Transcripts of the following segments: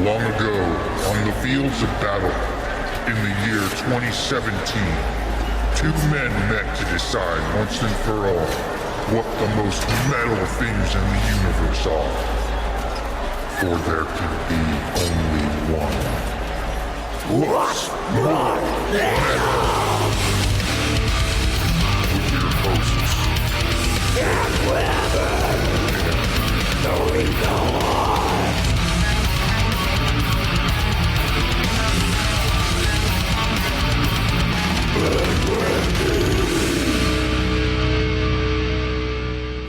Long ago, on the fields of battle, in the year 2017, two men met to decide once and for all what the most metal things in the universe are. For there can be only one. What's more metal? With your hosts, and Nariko.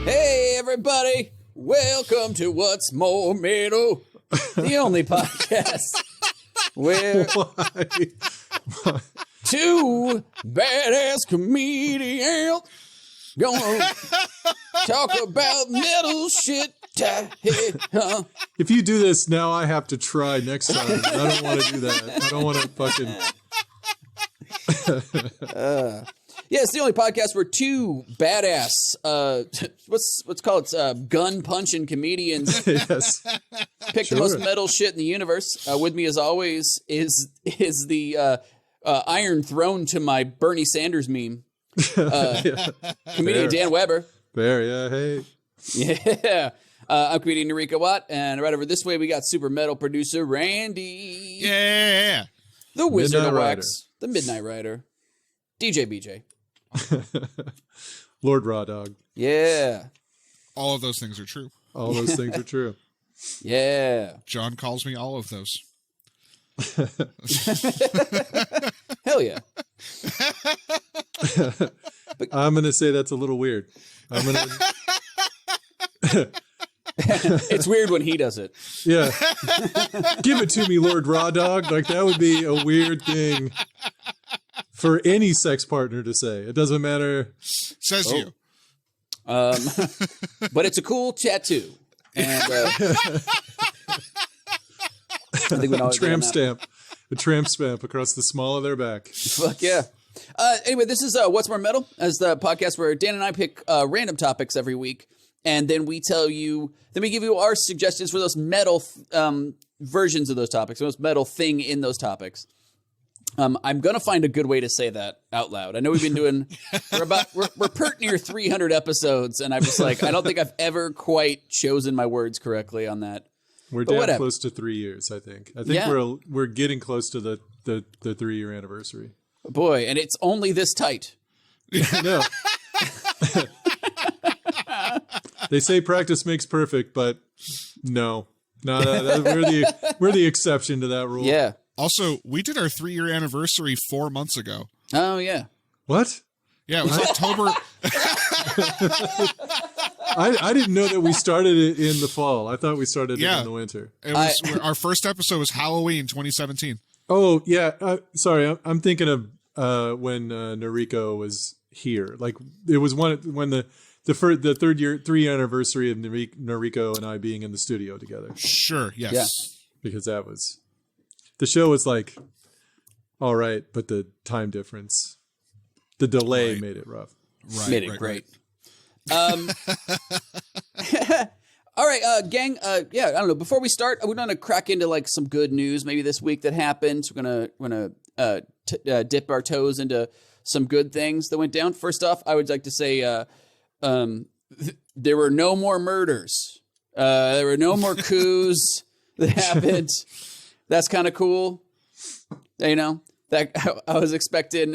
Hey everybody, welcome to What's More Metal, the only podcast where two badass comedians gonna talk about metal shit. If you do this now, I have to try next time. I don't want to do that. I don't want to fucking... Yeah, it's the only podcast where two badass, what's called gun punching comedians Yes. pick the most metal shit in the universe. With me, as always, is the Iron Throne to my Bernie Sanders meme, comedian Dan Weber. Fair, yeah, hey. Yeah, I'm comedian Nariko Watt, and right over this way we got super metal producer Randy. Yeah. The Wizard Midnight of Rider. Wax, the Midnight Rider, DJ BJ. Lord Raw Dog. Yeah. All of those things are true. All those things are true. Yeah. John calls me all of those. Hell yeah. I'm going to say that's a little weird. I'm going to... It's weird when he does it. Yeah. Give it to me, Lord Raw Dog. Like, that would be a weird thing for any sex partner to say. It doesn't matter. Says you. But it's a cool tattoo. And I think we know Tramp stamp. A tramp stamp across the small of their back. Fuck yeah. Anyway, this is What's More Metal, as the podcast where Dan and I pick random topics every week, and then we give you our suggestions for those metal versions of those topics, the most metal thing in those topics. I'm gonna find a good way to say that out loud. I know we've been doing we're pert near 300 episodes, and I'm just like, I don't think I've ever quite chosen my words correctly on that. We're damn close to 3 years, I think. I think we're getting close to the 3-year anniversary. Boy, and it's only this tight. No. They say practice makes perfect, but no. We're the exception to that rule. Yeah. Also, we did our 3-year anniversary 4 months ago. Oh yeah. What? Yeah, it was October. I didn't know that we started it in the fall. I thought we started it in the winter. It was our first episode was Halloween 2017. Oh yeah. Sorry, I'm thinking of when Nariko was here. Like it was when the 3-year anniversary of Nariko and I being in the studio together. Sure. Yes. Yeah. Because that was the show was like all right, but the time difference, the delay made it rough. Right. Made it great. All right, gang. Yeah, I don't know. Before we start, we're gonna crack into like some good news maybe this week that happened. We're gonna dip our toes into some good things that went down. First off, I would like to say there were no more murders. There were no more coups that happened. That's kind of cool. You know, that I was expecting,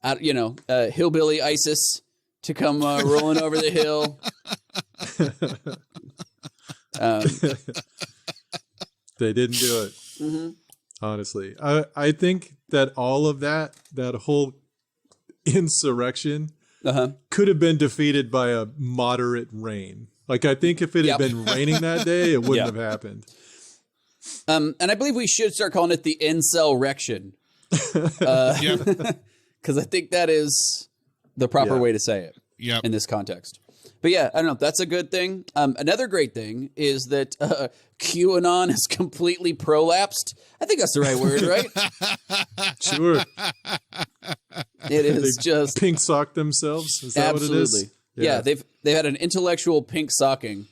hillbilly ISIS to come rolling over the hill. They didn't do it. Mm-hmm. Honestly, I think that all of that whole insurrection could have been defeated by a moderate rain. Like, I think if it had been raining that day, it wouldn't have happened. And I believe we should start calling it the incel-rection. Because I think that is the proper way to say it in this context. But yeah, I don't know. That's a good thing. Another great thing is that QAnon is completely prolapsed. I think that's the right word, right? Sure. It is just pink sock themselves. Is that absolutely what it is? Yeah, they've had an intellectual pink socking.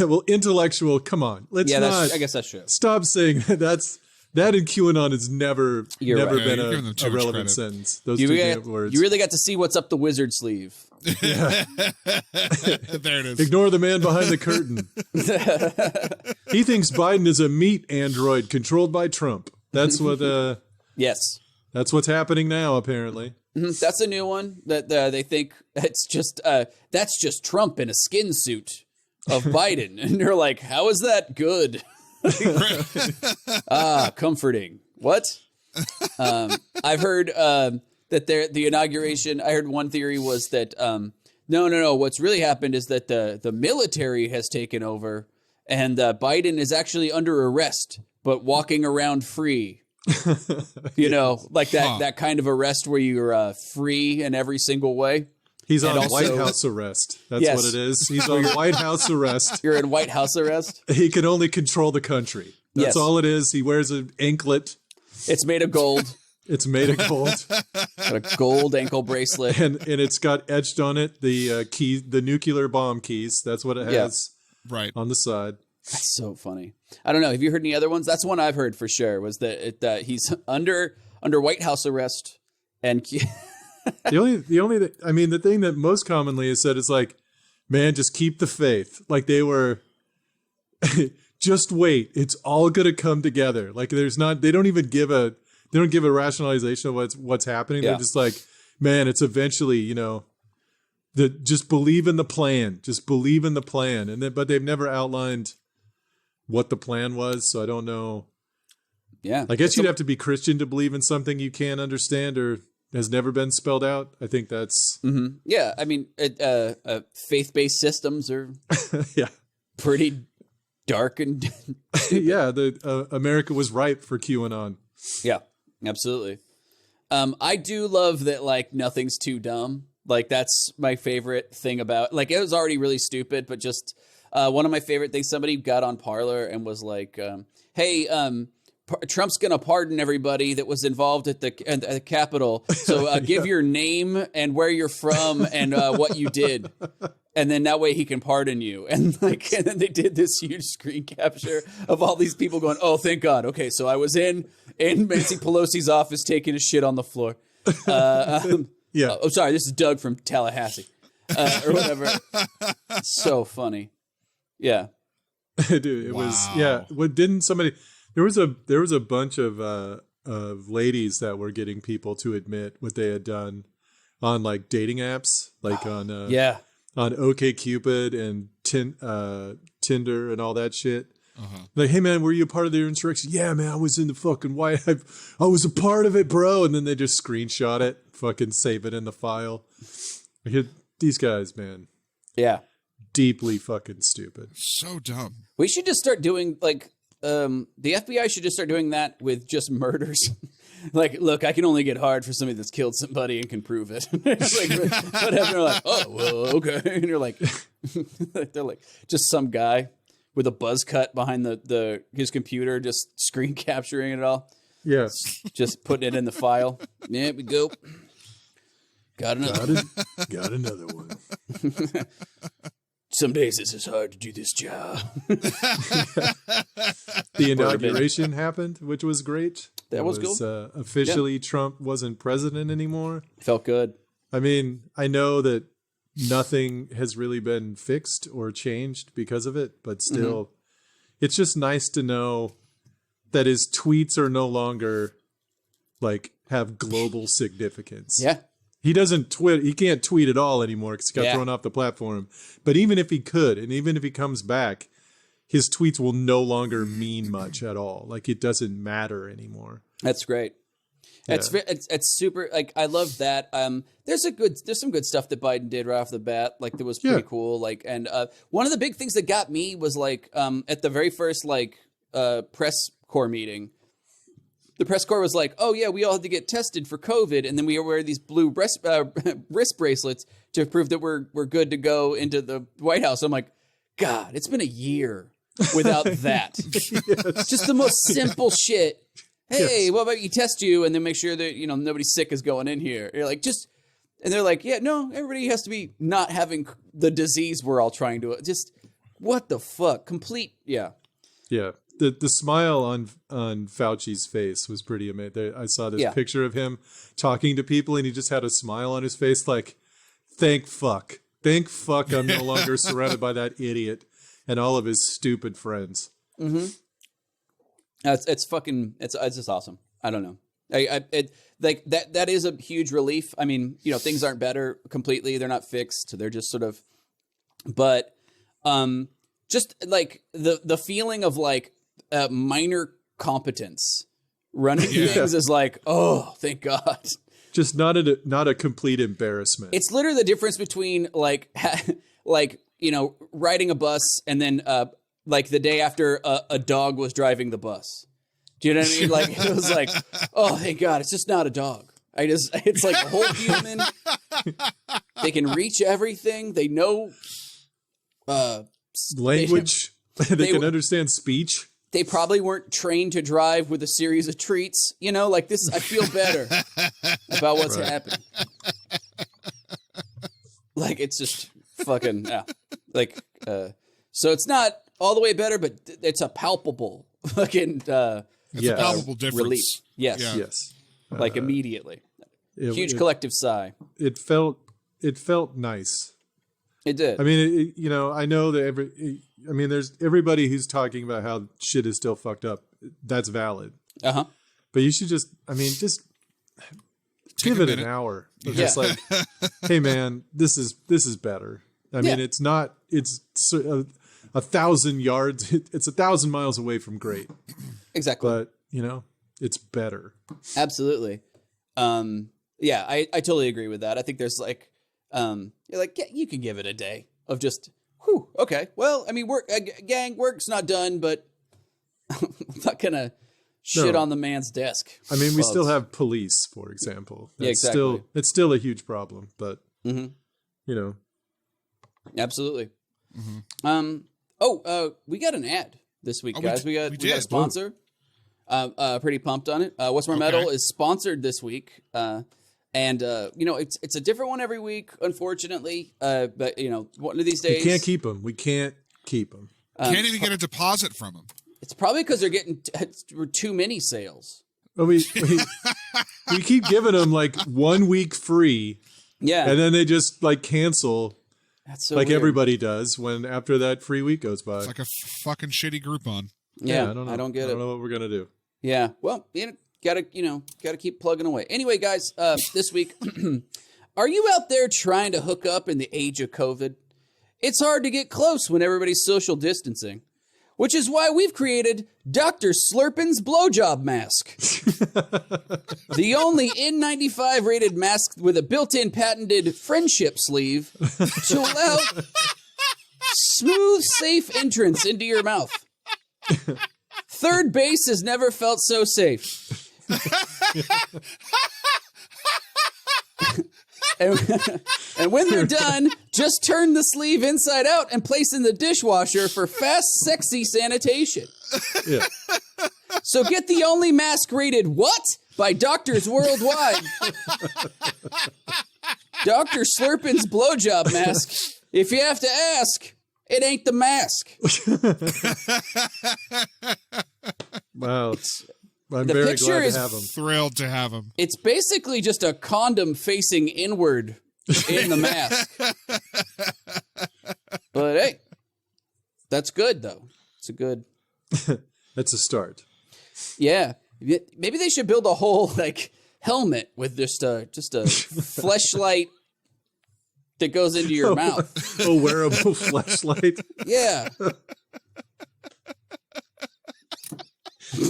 well, intellectual. Come on, let's not. I guess that's true. Stop saying that in QAnon has never right. been Yeah, you're giving a them too much relevant credit. sentence. Those You two words. really got to see what's up the wizard sleeve. There it is. Ignore the man behind the curtain. He thinks Biden is a meat android controlled by Trump. That's what. Yes. That's what's happening now, apparently. That's a new one that they think it's just that's just Trump in a skin suit of Biden, and you're like, how is that good? Comforting. What? I've heard that the inauguration. I heard one theory was that no. What's really happened is that the military has taken over, and Biden is actually under arrest, but walking around free. You know, like that kind of arrest where you're free in every single way. He's on also, White House arrest. That's what it is. He's on White House arrest. You're in White House arrest. He can only control the country. That's all it is. He wears an anklet. It's made of gold. It's made of gold. Got a gold ankle bracelet. And it's got etched on it the key, the nuclear bomb keys. That's what it has Right. on the side. That's so funny. I don't know. Have you heard any other ones? That's one I've heard for sure. Was that he's under White House arrest, and the thing that most commonly is said is like, man, just keep the faith. Like they were, just wait. It's all gonna come together. Like they don't give a rationalization of what's happening. Yeah. They're just like, man, it's eventually, just believe in the plan. Just believe in the plan. But they've never outlined what the plan was, so I don't know. Yeah, I guess you'd have to be Christian to believe in something you can't understand or has never been spelled out. I think that's yeah. I mean, faith-based systems are pretty dark and yeah. America was ripe for QAnon. yeah, absolutely. I do love that. Like nothing's too dumb. Like that's my favorite thing about. Like it was already really stupid, but just. One of my favorite things, somebody got on Parler and was like, hey, Trump's going to pardon everybody that was involved at the Capitol. So give your name and where you're from and what you did. And then that way he can pardon you. And then they did this huge screen capture of all these people going, oh, thank God. Okay, so I was in Nancy Pelosi's office taking a shit on the floor. Yeah. Oh, sorry, this is Doug from Tallahassee or whatever. So funny. Yeah. Dude, it was What didn't somebody? There was a bunch of ladies that were getting people to admit what they had done on like dating apps, like on OkCupid and Tinder and all that shit. Like, hey man, were you a part of the insurrection? Yeah, man, I was in the fucking White. I was a part of it, bro. And then they just screenshot it, fucking save it in the file. These guys, man. Yeah. Deeply fucking stupid. So dumb. We should just start doing like the FBI should just start doing that with just murders. Like, look, I can only get hard for somebody that's killed somebody and can prove it. Like, whatever. They're like, oh, well, okay. And you're like, they're like just some guy with a buzz cut behind his computer, just screen capturing it all. Yeah. Just putting it in the file. There we go. Got another. Got another one. Some days it's as hard to do this job. The inauguration happened, which was great. That was cool. Officially, Trump wasn't president anymore. Felt good. I mean, I know that nothing has really been fixed or changed because of it, but still, it's just nice to know that his tweets are no longer like have global significance. Yeah. He doesn't tweet. He can't tweet at all anymore because he got thrown off the platform. But even if he could, and even if he comes back, his tweets will no longer mean much at all. Like it doesn't matter anymore. That's great. Yeah. It's super. Like I love that. There's some good stuff that Biden did right off the bat. Like that was pretty cool. Like and one of the big things that got me was like at the very first like press corps meeting. The press corps was like, oh, yeah, we all had to get tested for COVID. And then we wear these blue wrist bracelets to prove that we're good to go into the White House. I'm like, God, it's been a year without that. Yes. Just the most simple shit. Hey, what about you test you and then make sure that, nobody sick is going in here. You're like, and they're like, yeah, no, everybody has to be not having the disease we're all trying to. Just what the fuck? Complete, yeah. Yeah. The smile on Fauci's face was pretty amazing. I saw this picture of him talking to people, and he just had a smile on his face, like, thank fuck I'm no longer surrounded by that idiot and all of his stupid friends. Mm-hmm. It's just awesome. I don't know. Like that is a huge relief. I mean, things aren't better completely. They're not fixed. They're just sort of, but just like the feeling of like minor competence running things is like, oh, thank God. Just not a complete embarrassment. It's literally the difference between like riding a bus and then like the day after a dog was driving the bus. Do you know what I mean? Like it was like, oh, thank God, it's just not a dog. It's like a whole human. They can reach everything. They know language. They can understand speech. They probably weren't trained to drive with a series of treats. Like this. I feel better about what's happening. Like it's just fucking like. So it's not all the way better, but it's a palpable fucking. It's a palpable difference. Relief. Yes. Yeah. Yes. Like immediately. Huge collective sigh. It felt nice. It did. I mean, I know that there's everybody who's talking about how shit is still fucked up. That's valid. Uh-huh. But you should just give it an hour. Just like, hey man, this is better. I mean, it's 1,000 yards. It's 1,000 miles away from great. Exactly. But it's better. Absolutely. Yeah, I totally agree with that. I think there's like, you can give it a day of just, whew, okay. Well, I mean, work's not done, but I'm not gonna shit on the man's desk. I mean, we still have police, for example. Exactly. It's still a huge problem, but Absolutely. Mm-hmm. We got an ad this week, guys. We got a did. sponsor. Pretty pumped on it. What's More Metal is sponsored this week. And it's a different one every week, unfortunately. But one of these days we can't keep them. We can't keep them. Can't even get a deposit from them. It's probably because they're getting too many sales. Well, we keep giving them like 1 week free. Yeah, and then they just like cancel. That's so like weird. Everybody does when after that free week goes by. It's like a fucking shitty Groupon. Yeah, I don't know. I don't get it. I don't know what we're gonna do. Yeah, well, gotta keep plugging away. Anyway, guys, this week, are you out there trying to hook up in the age of COVID? It's hard to get close when everybody's social distancing, which is why we've created Dr. Slurpin's blowjob mask. The only N95 rated mask with a built-in patented friendship sleeve to allow smooth, safe entrance into your mouth. Third base has never felt so safe. And when they're done, just turn the sleeve inside out and place in the dishwasher for fast, sexy sanitation. Yeah. So get the only mask rated what? By doctors worldwide. Dr. Slurpin's blowjob mask. If you have to ask, it ain't the mask. Wow. I'm The very picture glad is- to have them. Thrilled to have them. It's basically just a condom facing inward in the mask. But hey, that's good though. It's a good. That's a start. Yeah, maybe they should build a whole like helmet with just a fleshlight that goes into your mouth. A wearable flashlight. Yeah,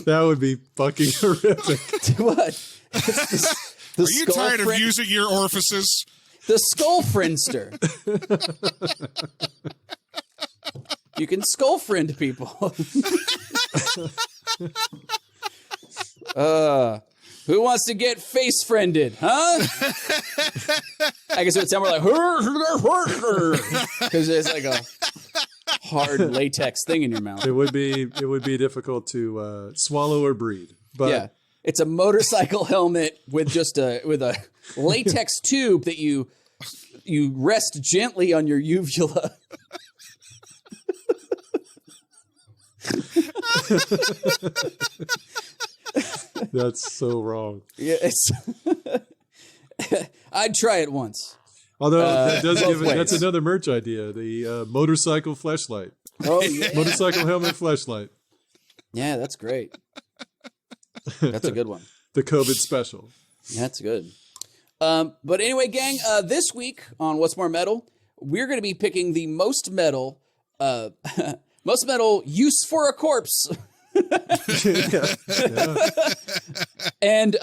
That would be fucking horrific. what? The Are you tired of using your orifices? The skull friendster. You can skull friend people. Who wants to get face friended, huh? I guess it would sound more like because it's like a hard latex thing in your mouth. It would be difficult to swallow or breathe. But Yeah, it's a motorcycle helmet with just a latex tube that you rest gently on your uvula. That's so wrong. Yeah, I'd try it once. Although that does give it, ways. that's another merch idea. The motorcycle fleshlight. Oh yeah, Motorcycle helmet fleshlight. yeah, that's great. That's a good one. The COVID special. That's good. But anyway, gang, this week on What's More Metal, we're going to be picking the most metal use for a corpse. And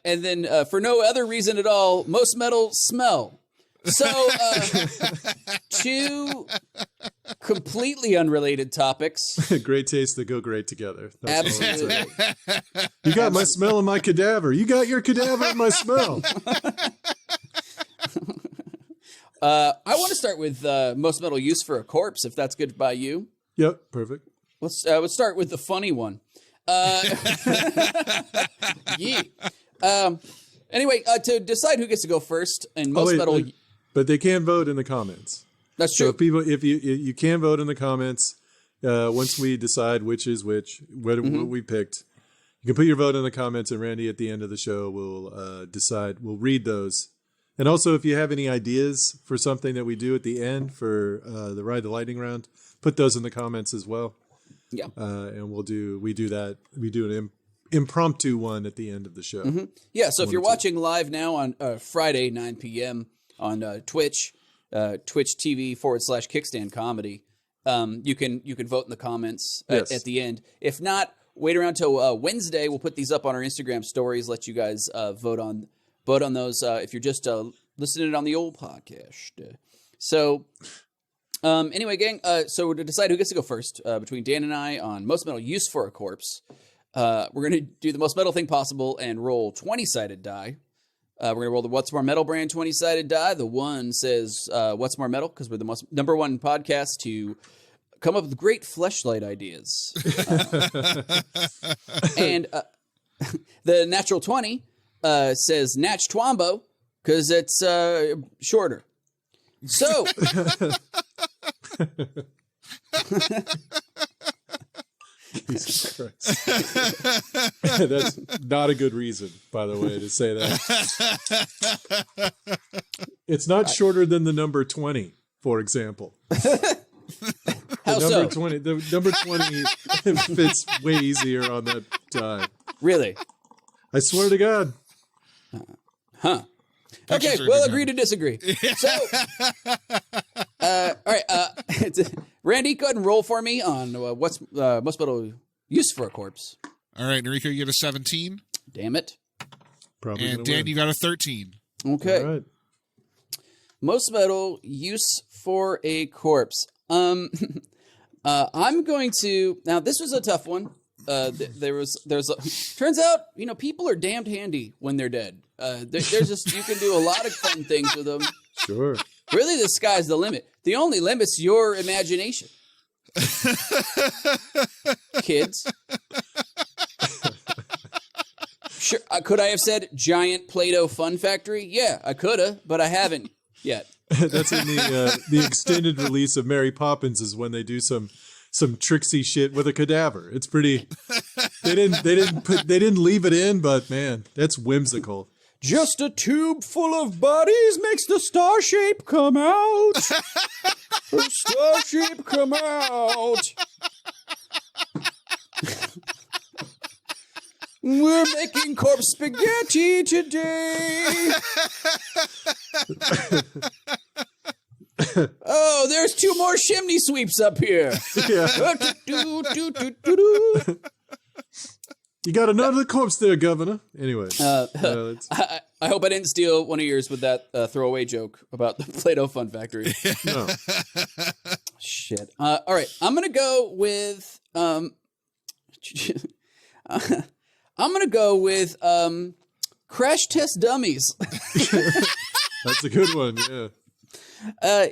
then for no other reason at all, most metal smell. So, two completely unrelated topics. Great taste that go great together. That's all I'm saying. Absolutely. You got my smell and my cadaver. You got your cadaver and my smell. I want to start with most metal use for a corpse, if that's good by you. Yep, perfect. Let's start with the funny one. Yeah. Anyway, to decide who gets to go first, and most metal. But they can vote in the comments. That's So true. if you can vote in the comments once we decide which is which, what we picked. You can put your vote in the comments, and Randy at the end of the show will decide. We'll read those. And also, if you have any ideas for something that we do at the end for the Ride the Lightning round, put those in the comments as well. Yeah. And we do that. We do an impromptu one at the end of the show. Mm-hmm. Yeah. So if you're watching live now on Friday, 9 p.m. on Twitch, Twitch TV /Kickstand Comedy, you can vote in the comments at the end. If not, wait around till Wednesday. We'll put these up on our Instagram stories. Let you guys vote on those if you're just listening on the old podcast. So. Anyway, gang, so to decide who gets to go first between Dan and I on most metal use for a corpse, we're going to do the most metal thing possible and roll 20-sided die. We're going to roll the What's More Metal brand 20-sided die. The one says What's More Metal because we're the number one podcast to come up with great fleshlight ideas. And the natural 20 says Natch Twombo because it's shorter. So... Jesus Christ. That's not a good reason, by the way, to say that. It's not shorter than the number 20, for example. How the so? The number 20 fits way easier on that die. Really? I swear to God. Huh. Okay, we'll agree to disagree. So, all right, Randy, go ahead and roll for me on what's most metal use for a corpse. All right, Nariko, you get a 17. Damn it. Probably. And Dan, you got a 13. Okay. All right. Most metal use for a corpse. I'm going to now. This was a tough one. Turns out, people are damned handy when they're dead. There's just, you can do a lot of fun things with them. Sure. Really, the sky's the limit. The only limit's your imagination. Kids. Sure. Could I have said giant Play-Doh fun factory? Yeah, I coulda, but I haven't yet. That's in the extended release of Mary Poppins is when they do some tricksy shit with a cadaver. It's pretty. They didn't leave it in, but man, that's whimsical. Just a tube full of bodies makes the star shape come out. The star shape come out. We're making corpse spaghetti today. Oh, there's 2 more chimney sweeps up here. Yeah. You got another corpse there, Governor. Anyway. I hope I didn't steal one of yours with that throwaway joke about the Play-Doh Fun Factory. No. Shit. All right, I'm gonna go with Crash Test Dummies. That's a good one. Yeah.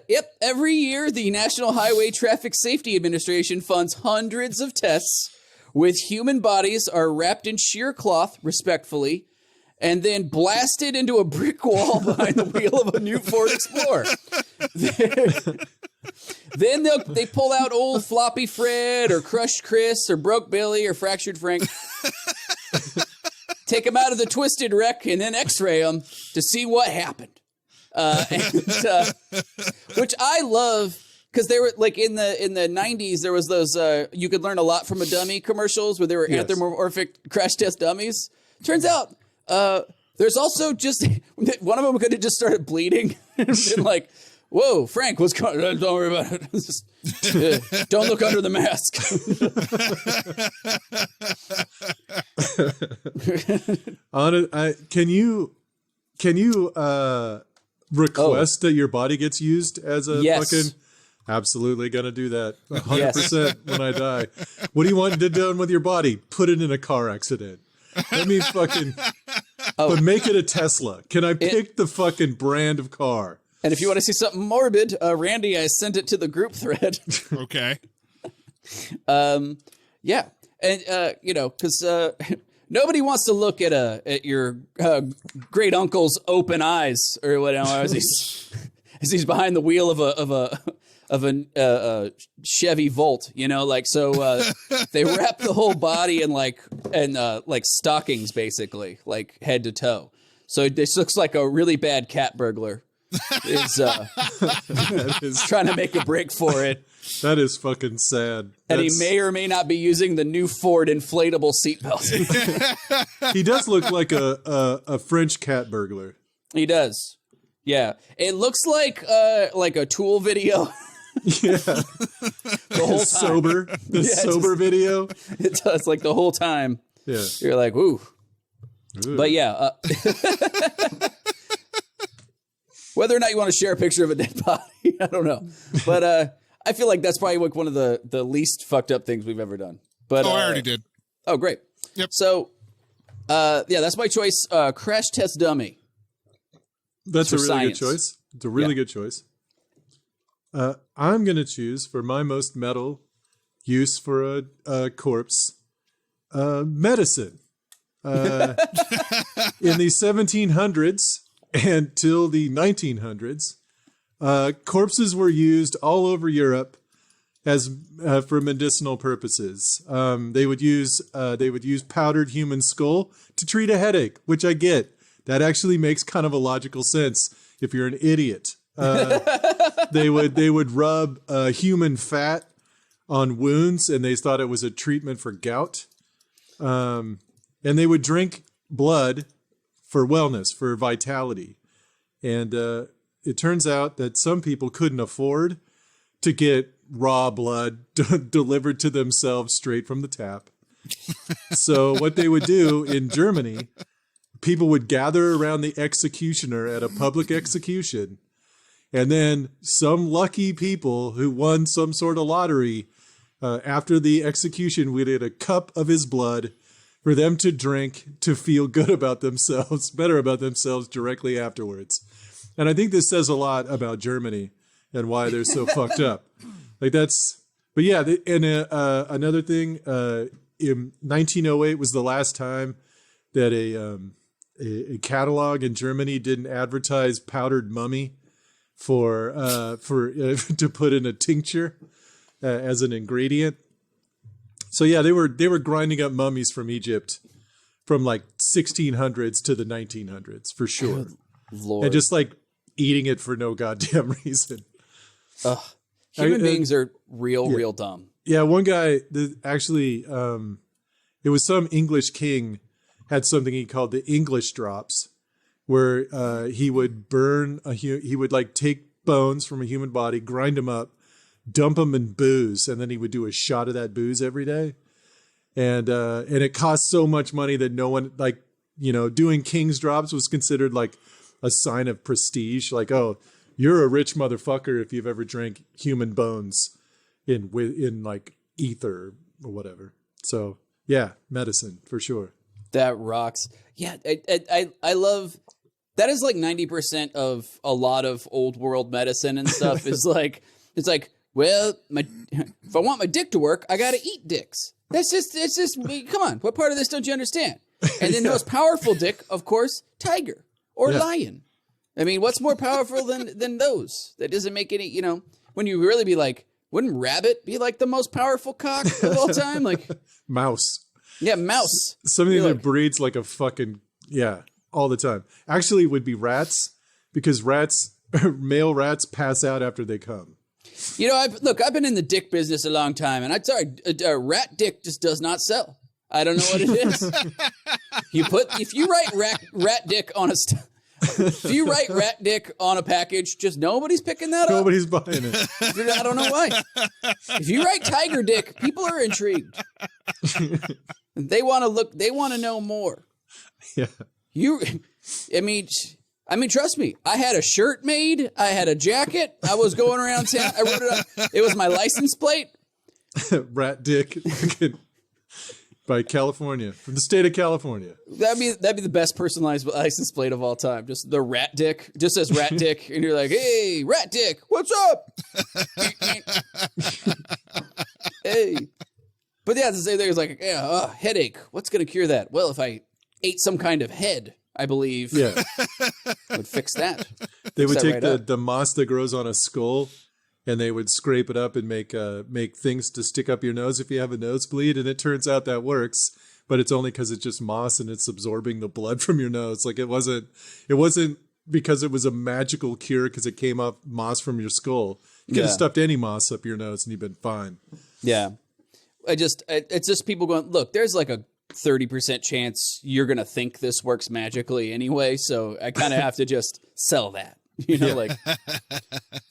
Yep. Every year, the National Highway Traffic Safety Administration funds hundreds of tests with human bodies are wrapped in sheer cloth, respectfully, and then blasted into a brick wall behind the wheel of a new Ford Explorer. Then they pull out old Floppy Fred or Crushed Chris or Broke Billy or Fractured Frank. Take them out of the twisted wreck and then X-ray them to see what happened. Which I love because they were like in the 90s. There was those you could learn a lot from a dummy commercials where there were anthropomorphic crash test dummies. Turns out there's also just one of them could have just started bleeding and been like, "Whoa, Frank, what's going on? Don't worry about it. Just, don't look under the mask." Can you request that your body gets used as a fucking? Absolutely gonna do that 100% when I die. What do you want to do with your body? Put it in a car accident. Let me fucking. But make it a Tesla. Can I pick the fucking brand of car? And if you want to see something morbid, Randy, I sent it to the group thread. Okay. Yeah, and because nobody wants to look at your great uncle's open eyes or whatever as he's behind the wheel of a Chevy Volt, so they wrap the whole body in like stockings, basically, like head to toe. So this looks like a really bad cat burglar is trying to make a break for it. That is fucking sad. And he may or may not be using the new Ford inflatable seatbelt. He does look like a French cat burglar. He does. Yeah. It looks like a Tool video. Yeah. The whole time. Sober video. It does, like the whole time. Yeah. You're like, ooh. But yeah. Whether or not you want to share a picture of a dead body, I don't know. But I feel like that's probably like one of the least fucked up things we've ever done. But I already did. Oh, great. Yep. So, that's my choice. Crash test dummy. That's a really science. good choice. It's a really good choice. I'm going to choose for my most metal use for a corpse, medicine. In the 1700s until the 1900s, corpses were used all over Europe as for medicinal purposes. They would use powdered human skull to treat a headache, which I get. That actually makes kind of a logical sense if you're an idiot. They would rub human fat on wounds, and they thought it was a treatment for gout. And they would drink blood for wellness, for vitality. And it turns out that some people couldn't afford to get raw blood delivered to themselves straight from the tap. So what they would do in Germany, people would gather around the executioner at a public execution, and then some lucky people who won some sort of lottery after the execution would get a cup of his blood for them to drink to feel good about themselves, better about themselves directly afterwards. And I think this says a lot about Germany and why they're so fucked up. Like that's, but yeah, and another thing, in 1908 was the last time that a catalog in Germany didn't advertise powdered mummy for to put in a tincture as an ingredient. So yeah, they were grinding up mummies from Egypt from like 1600s to the 1900s for sure. Good Lord. And just like eating it for no goddamn reason. Human beings are real dumb. Yeah, one guy actually, it was some English king had something he called the English drops, where he would burn he would like take bones from a human body, grind them up, dump them in booze, and then he would do a shot of that booze every day. And it cost so much money that no one, like, doing king's drops was considered like a sign of prestige. Like, oh, you're a rich motherfucker if you've ever drank human bones in like ether or whatever. So yeah, medicine for sure. That rocks. Yeah, I love that. Is like 90% of a lot of old world medicine and stuff. Is like, it's like, well, if I want my dick to work, I got to eat dicks. It's just, come on. What part of this don't you understand? And then the most powerful dick, of course, tiger or lion. I mean, what's more powerful than those? That doesn't make any, when you really be like, wouldn't rabbit be like the most powerful cock of all time? Like Mouse. Yeah, mouse. Something that breeds like a fucking, all the time. Actually, it would be rats, because male rats pass out after they come. You know, I've been in the dick business a long time, and I'm sorry, rat dick just does not sell. I don't know what it is. If you write rat dick on a package, just nobody's picking that up. Nobody's buying it. I don't know why. If you write tiger dick, people are intrigued. They want to know more. Yeah. I mean, trust me. I had a shirt made. I had a jacket. I was going around town. I wrote it up. It was my license plate. Rat dick. By California, from the state of California. That'd be the best personalized license plate of all time. Just the rat dick. Just says rat dick, and you're like, "Hey, rat dick, what's up?" Hey, but yeah, the same thing is like, headache. What's gonna cure that? Well, if I ate some kind of head, I believe, would fix that. They would take the moss that grows on a skull, and they would scrape it up and make things to stick up your nose if you have a nosebleed. And it turns out that works, but it's only because it's just moss and it's absorbing the blood from your nose. Like it wasn't because it was a magical cure because it came off moss from your skull. You could have stuffed any moss up your nose and you've been fine. Yeah. It's just people going, look, there's like a 30% chance you're going to think this works magically anyway. So I kind of have to just sell that. Like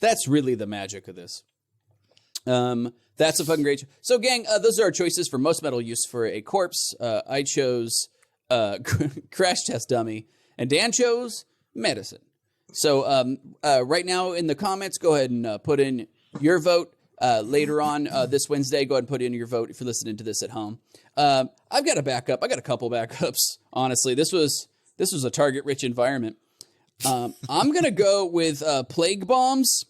that's really the magic of this. That's a fucking great. So gang, those are our choices for most metal use for a corpse. I chose crash test dummy, and Dan chose medicine. So right now in the comments, go ahead and put in your vote. Later on this Wednesday, go ahead and put in your vote if you're listening to this at home. I've got a backup. I got a couple backups. Honestly, this was a target-rich environment. I'm going to go with plague bombs.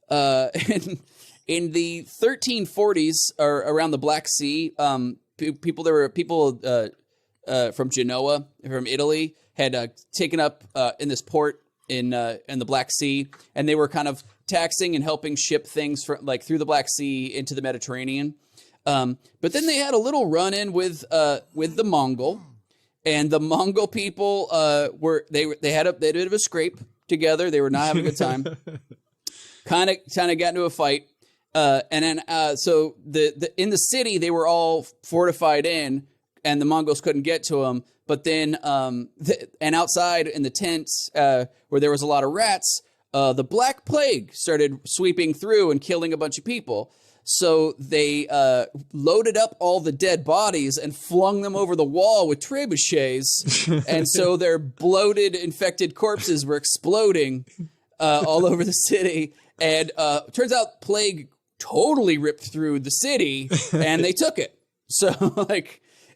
In the 1340s or around the Black Sea, there were people from Genoa, from Italy, had taken up in this port in the Black Sea, and they were kind of taxing and helping ship things through the Black Sea into the Mediterranean. But then they had a little run-in with the Mongol. And the Mongol people they had a bit of a scrape together. They were not having a good time. kind of got into a fight. And then so in the city they were all fortified in, and the Mongols couldn't get to them. But then and outside in the tents where there was a lot of rats, the Black Plague started sweeping through and killing a bunch of people. So they loaded up all the dead bodies and flung them over the wall with trebuchets. And so their bloated, infected corpses were exploding all over the city. And turns out plague totally ripped through the city, and they took it. So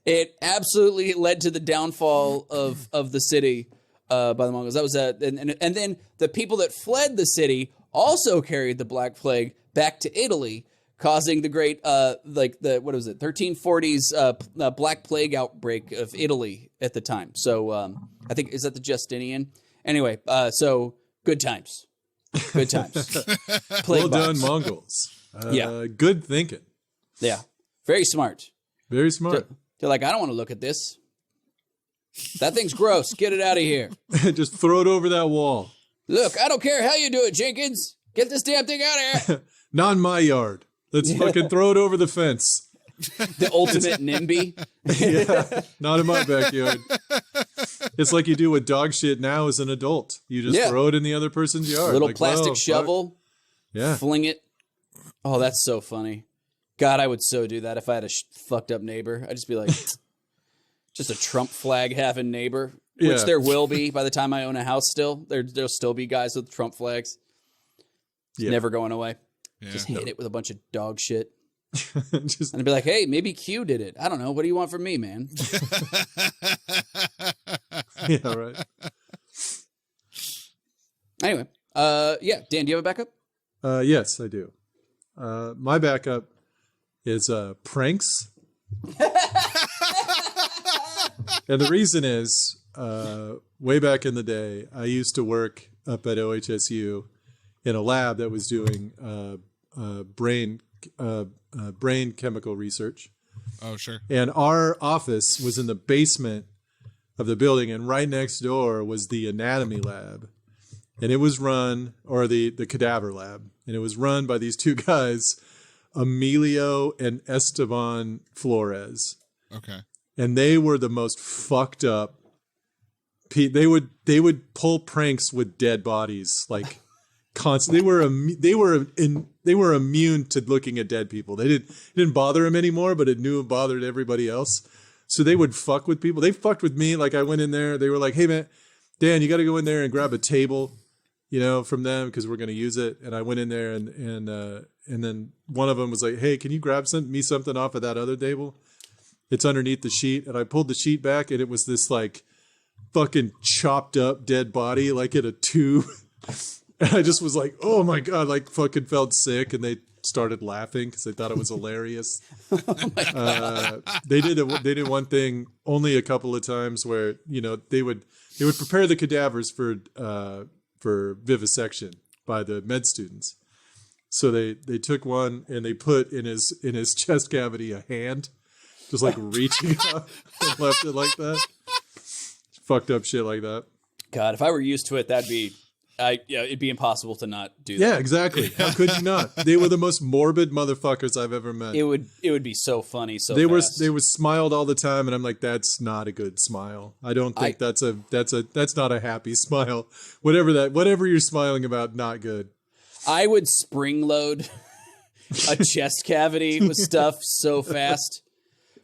it absolutely led to the downfall of the city by the Mongols. That was and then the people that fled the city also carried the Black Plague back to Italy, causing the great, 1340s Black Plague outbreak of Italy at the time. So I think, is that the Justinian? Anyway, so good times. Good times. Well done, Mongols. Good thinking. Yeah. Very smart. Very smart. They're like, I don't want to look at this. That thing's gross. Get it out of here. Just throw it over that wall. Look, I don't care how you do it, Jenkins. Get this damn thing out of here. Not in my yard. Let's fucking throw it over the fence. The ultimate NIMBY. Yeah, not in my backyard. It's like you do with dog shit now as an adult. You just throw it in the other person's yard. Little plastic shovel. Yeah. Fling it. Oh, that's so funny. God, I would so do that if I had a fucked up neighbor. I'd just be like, just a Trump flag having neighbor, which there will be by the time I own a house still. There'll still be guys with Trump flags. It's never going away. Yeah. Just hit it with a bunch of dog shit. And I'd be like, hey, maybe Q did it. I don't know. What do you want from me, man? Yeah, right. Anyway, Dan, do you have a backup? Yes, I do. My backup is pranks. And the reason is, way back in the day, I used to work up at OHSU in a lab that was doing brain chemical research. Oh, sure. And our office was in the basement of the building, and right next door was the anatomy lab. And it was run, or the cadaver lab, and it was run by these two guys, Emilio and Esteban Flores. Okay. And they were the most fucked up. They would pull pranks with dead bodies, like constantly. They were immune to looking at dead people. It didn't bother them anymore, but it knew it bothered everybody else. So they would fuck with people. They fucked with me. Like I went in there, they were like, "Hey man, Dan, you got to go in there and grab a table, from them because we're going to use it." And I went in there and then one of them was like, "Hey, can you grab me something off of that other table? It's underneath the sheet." And I pulled the sheet back, and it was this like fucking chopped up dead body, like in a tube. And I just was like, "Oh my God," like fucking felt sick. And they started laughing because they thought it was hilarious. They did one thing only a couple of times where, they would prepare the cadavers for vivisection by the med students. So they took one and they put in his chest cavity a hand, just like reaching up and left it like that. Fucked up shit like that. God, if I were used to it, it'd be impossible to not do that. Yeah, exactly. How could you not? They were the most morbid motherfuckers I've ever met. It would be so funny. They were smiled all the time, and I'm like, that's not a good smile. I don't think that's not a happy smile. Whatever you're smiling about, not good. I would spring load a chest cavity with stuff so fast.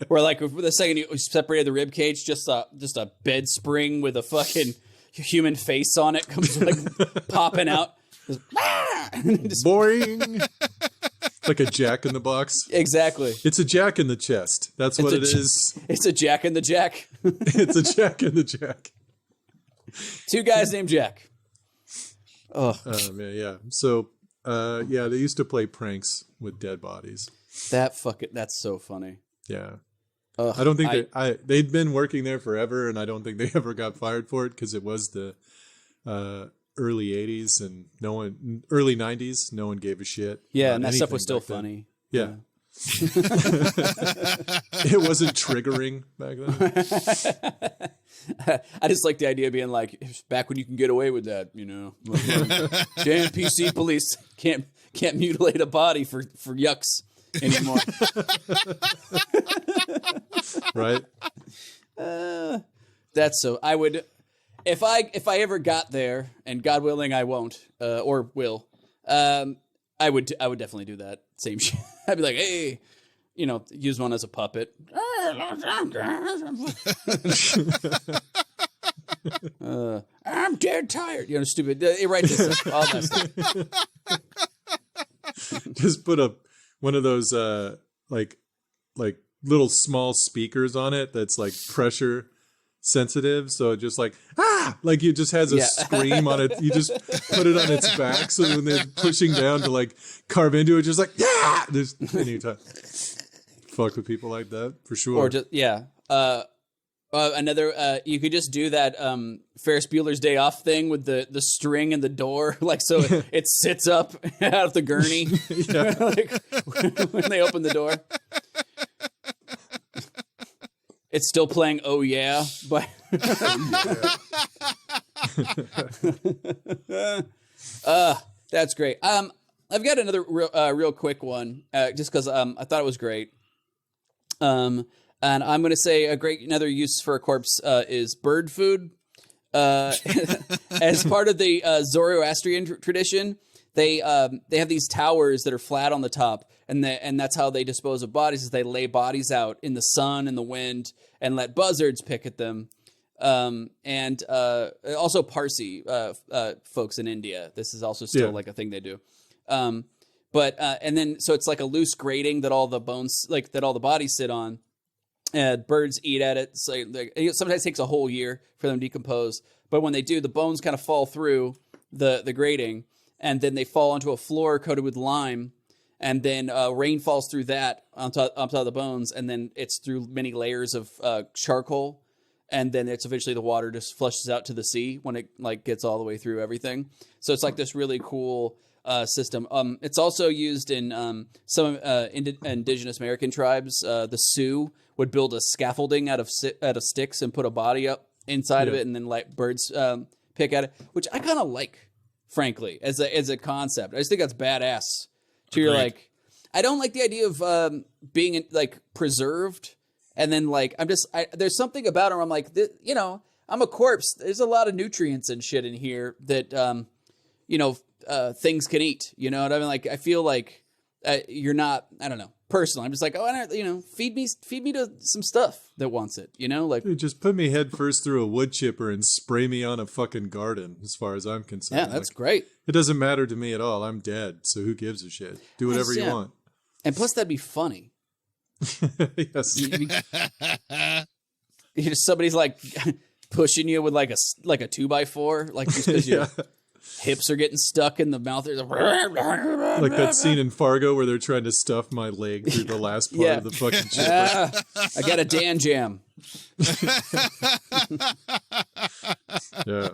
Where like the second you separated the rib cage, just a bed spring with a fucking human face on it comes like popping out. Just, boring. Like a Jack in the Box. Exactly. It's a Jack in the chest. That's what it is. It's a Jack in the Jack. It's a Jack in the Jack. Two guys named Jack. Oh man, yeah. So they used to play pranks with dead bodies. That's so funny. Yeah. I don't think they'd been working there forever, and I don't think they ever got fired for it because it was the early 80s and early 90s. No one gave a shit. Yeah, and that stuff was still funny. Yeah. It wasn't triggering back then. I just like the idea of being like, back when you can get away with that, JNPC police can't mutilate a body for yucks anymore. Right. That's so. I would, if I ever got there, and God willing, I won't, or will. I would definitely do that same shit. I'd be like, hey, use one as a puppet. I'm dead tired. Stupid. Right. All that stuff. Just put one of those like little small speakers on it that's like pressure sensitive, so just like like it just has a scream on it. You just put it on its back, so when they're pushing down to like carve into it, just like there's anytime. Fuck with people like that for sure. Or just another you could just do that Ferris Bueller's Day Off thing with the string and the door, like so it sits up out of the gurney like, when they open the door. It's still playing "Oh Yeah," but that's great. I've got another real quick one, just because I thought it was great. And I'm going to say another use for a corpse is bird food. As part of the Zoroastrian tradition, they have these towers that are flat on the top, and that's how they dispose of bodies. Is they lay bodies out in the sun and the wind and let buzzards pick at them. And also Parsi folks in India. This is also still like a thing they do. But and then so it's like a loose grating that all the bones, like that all the bodies sit on. Birds eat at it. So it sometimes takes a whole year for them to decompose. But when they do, the bones kind of fall through the grating, and then they fall onto a floor coated with lime, and then rain falls through that on top of the bones, and then it's through many layers of charcoal, and then it's eventually the water just flushes out to the sea when it like gets all the way through everything. So it's like this really cool system. It's also used in some indigenous American tribes. The Sioux would build a scaffolding out of sticks and put a body up inside of it, and then let birds pick at it, which I kind of like, frankly, as a concept. I just think that's badass. You're like, I don't like the idea of being like preserved, and then like there's something about it where I'm like, you know, I'm a corpse. There's a lot of nutrients and shit in here that you know, things can eat. You know what I mean? Like I feel like you're not. I don't know. Personally, I'm just like, oh, you know, feed me to some stuff that wants it. You know, like dude, just put me head first through a wood chipper and spray me on a fucking garden. As far as I'm concerned, yeah, that's great. It doesn't matter to me at all. I'm dead, so who gives a shit? Do whatever you want. And plus, that'd be funny. Yes. Somebody's like pushing you with like a 2x4, like just because your hips are getting stuck in the mouth. Like that scene in Fargo where they're trying to stuff my leg through the last part of the fucking chipper. I got a Dan jam. Yeah.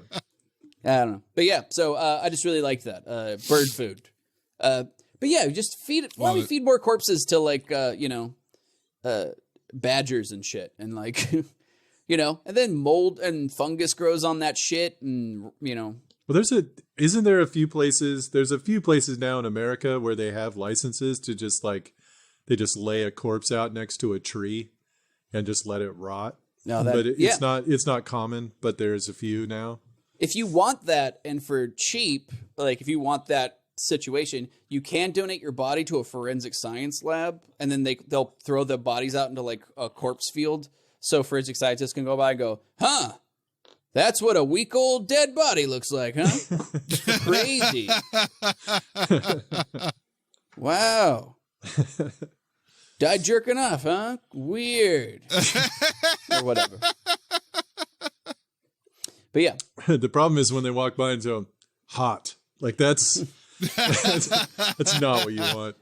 I don't know. But yeah, so I just really liked that. Bird food. But yeah, just feed it. Why don't we feed more corpses to like, you know, badgers and shit. And like, you know, and then mold and fungus grows on that shit. And, you know. Well, isn't there a few places, there's a few places now in America where they have licenses to just like, they just lay a corpse out next to a tree and just let it rot. No, it's not common, but there's a few now. If you want that, and for cheap, like if you want that situation, you can donate your body to a forensic science lab, and then they'll throw the bodies out into like a corpse field. So forensic scientists can go by and go, huh, that's what a week old dead body looks like, huh? Crazy. Wow. Died jerking off, huh? Weird. Or whatever. But yeah. The problem is when they walk by and go, hot. Like that's not what you want.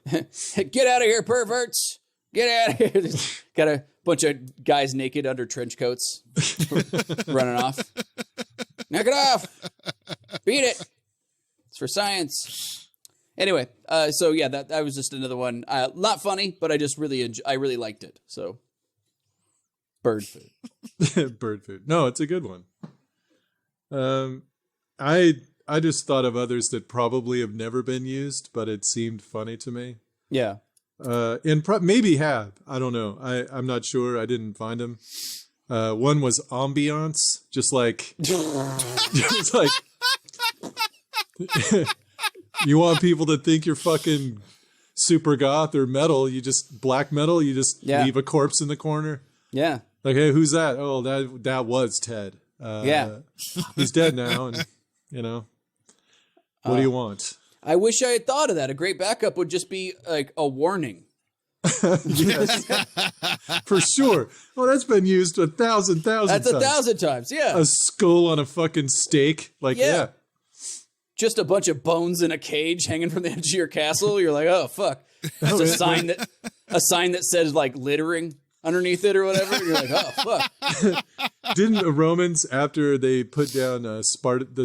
Get out of here, perverts. Get out of here. Got a bunch of guys naked under trench coats running off. Knock it off. Beat it. It's for science. Anyway, so yeah, that was just another one. Not funny, but I really liked it. So, bird food. Bird food. No, it's a good one. I just thought of others that probably have never been used, but it seemed funny to me. Yeah. And maybe have. I don't know. I'm not sure. I didn't find them. One was ambiance, just like you want people to think you're fucking super goth or metal. You just black metal. You just leave a corpse in the corner. Yeah. Like, hey, who's that? Oh, that was Ted. He's dead now, and you know, what do you want? I wish I had thought of that. A great backup would just be like a warning. Yes, for sure. Well, that's been used 1,000 times. That's 1,000 times. Yeah, a skull on a fucking stake. Like, yeah. Just a bunch of bones in a cage hanging from the edge of your castle. You're like, oh fuck. That's a sign that says like littering underneath it or whatever. You're like, oh fuck. Didn't the Romans, after they put down the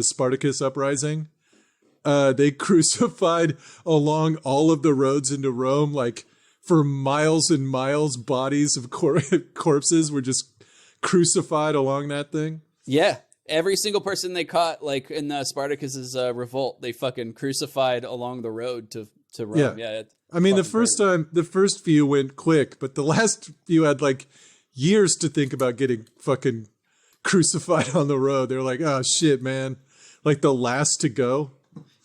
Spartacus uprising, they crucified along all of the roads into Rome, like for miles and miles, bodies of corpses were just crucified along that thing? Yeah. Every single person they caught, like in Spartacus's revolt, they fucking crucified along the road to Rome. Yeah. I mean, the first few went quick, but the last few had like years to think about getting fucking crucified on the road. They're like, oh shit, man. Like the last to go.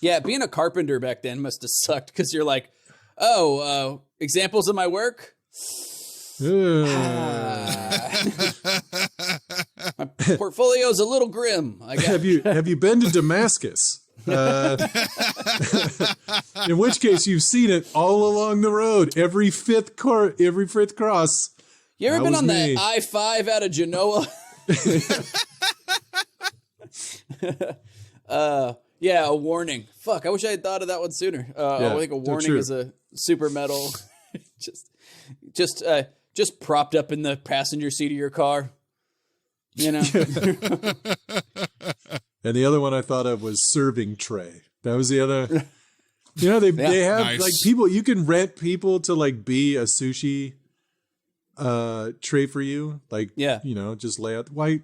Yeah, being a carpenter back then must have sucked because you're like, oh, examples of my work? My portfolio's a little grim. I guess. Have you been to Damascus? In which case you've seen it all along the road, every fifth cross. You ever been on the I-5 out of Genoa? Yeah, a warning. Fuck, I wish I had thought of that one sooner. I think a warning is a super metal. just propped up in the passenger seat of your car. You know. And the other one I thought of was serving tray. That was the other. You know, they have Nice. like people, you can rent people to like be a sushi tray for you. Like, you know, just lay out. Why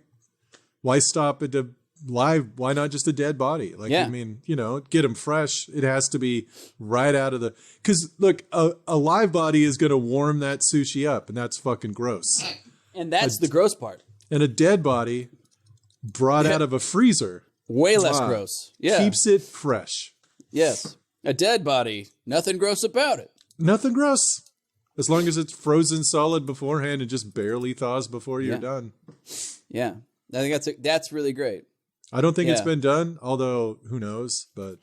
stop at the live? Why not just a dead body? Like, I mean, you know, get them fresh. It has to be right out of the, because look, a live body is going to warm that sushi up, and that's fucking gross. And that's the gross part. And a dead body brought out of a freezer, way less gross. Yeah. Keeps it fresh. Yes. A dead body, nothing gross about it. Nothing gross. As long as it's frozen solid beforehand and just barely thaws before you're done. Yeah. I think that's really great. I don't think it's been done, although who knows, but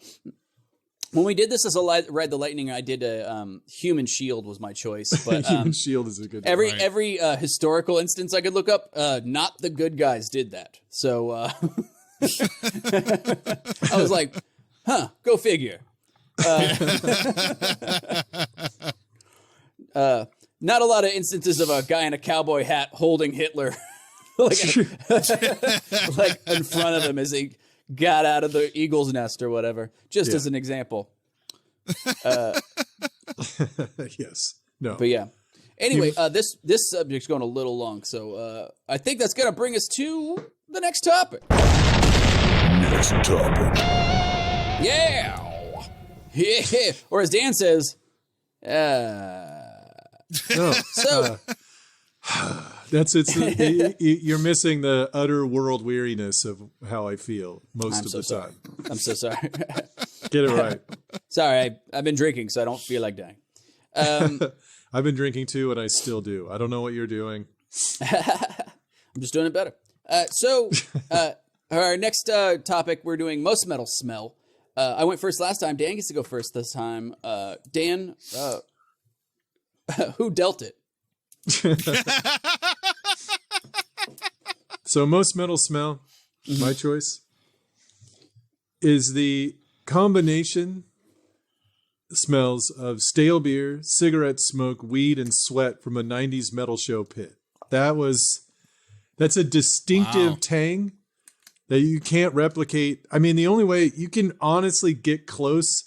when we did this as a Ride the Lightning, I did a Human Shield was my choice, but Human Shield is a good one. every historical instance I could look up, not the good guys did that. So I was like, go figure. Not a lot of instances of a guy in a cowboy hat holding Hitler like in front of him as he got out of the eagle's nest or whatever, just as an example. Yes. No. But yeah. Anyway, this subject's going a little long, so I think that's going to bring us to the next topic. Next topic. Yeah. Yeah. Or as Dan says, No. so That's you're missing the utter world weariness of how I feel most of the time. I'm so sorry. Get it right. Sorry, I've been drinking, so I don't feel like dying. I've been drinking too, and I still do. I don't know what you're doing. I'm just doing it better. So our next topic, we're doing most metal smell. I went first last time. Dan gets to go first this time. Dan, who dealt it? So most metal smell, my choice, is the combination smells of stale beer, cigarette smoke, weed, and sweat from a 90s metal show pit. That's a distinctive tang that you can't replicate. I mean, the only way you can honestly get close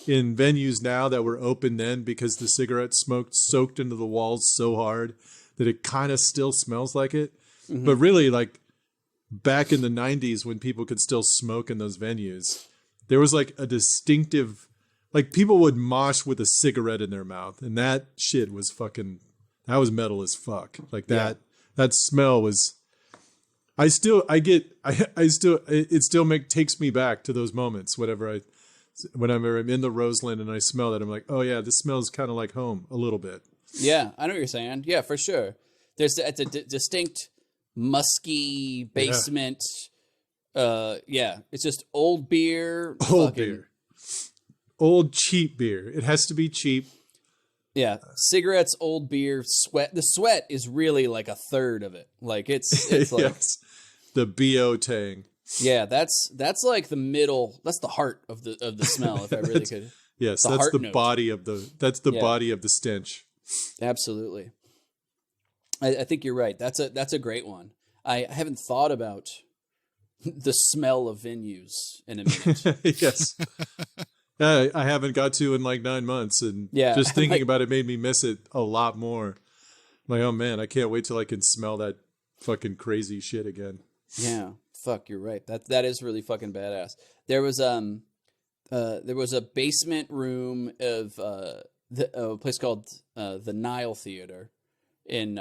in venues now that were open then, because the cigarette smoke soaked into the walls so hard that it kind of still smells like it. Mm-hmm. But really, like back in the 90s when people could still smoke in those venues, there was like a distinctive, like people would mosh with a cigarette in their mouth, and that shit was fucking, that was metal as fuck. Like that smell was, it still takes me back to those moments whenever I'm in the Roseland and I smell that. I'm like, oh yeah, this smells kind of like home a little bit. Yeah, I know what you're saying. Yeah, for sure. It's a distinct musky basement. It's just old beer. Old cheap beer. It has to be cheap. Yeah, cigarettes, old beer, sweat. The sweat is really like a third of it. Like it's like yes. The BO tang. Yeah, that's like the middle. That's the heart of the smell. If I really could. Yes, that's the body of the. That's the body of the stench. Absolutely. I think you're right. That's a great one. I haven't thought about the smell of venues in a minute. Yes. I haven't got to in like 9 months, and just thinking about it made me miss it a lot more. I'm like, oh man, I can't wait till I can smell that fucking crazy shit again. Yeah, fuck, you're right. That is really fucking badass. There was a basement room of a place called the Nile Theater in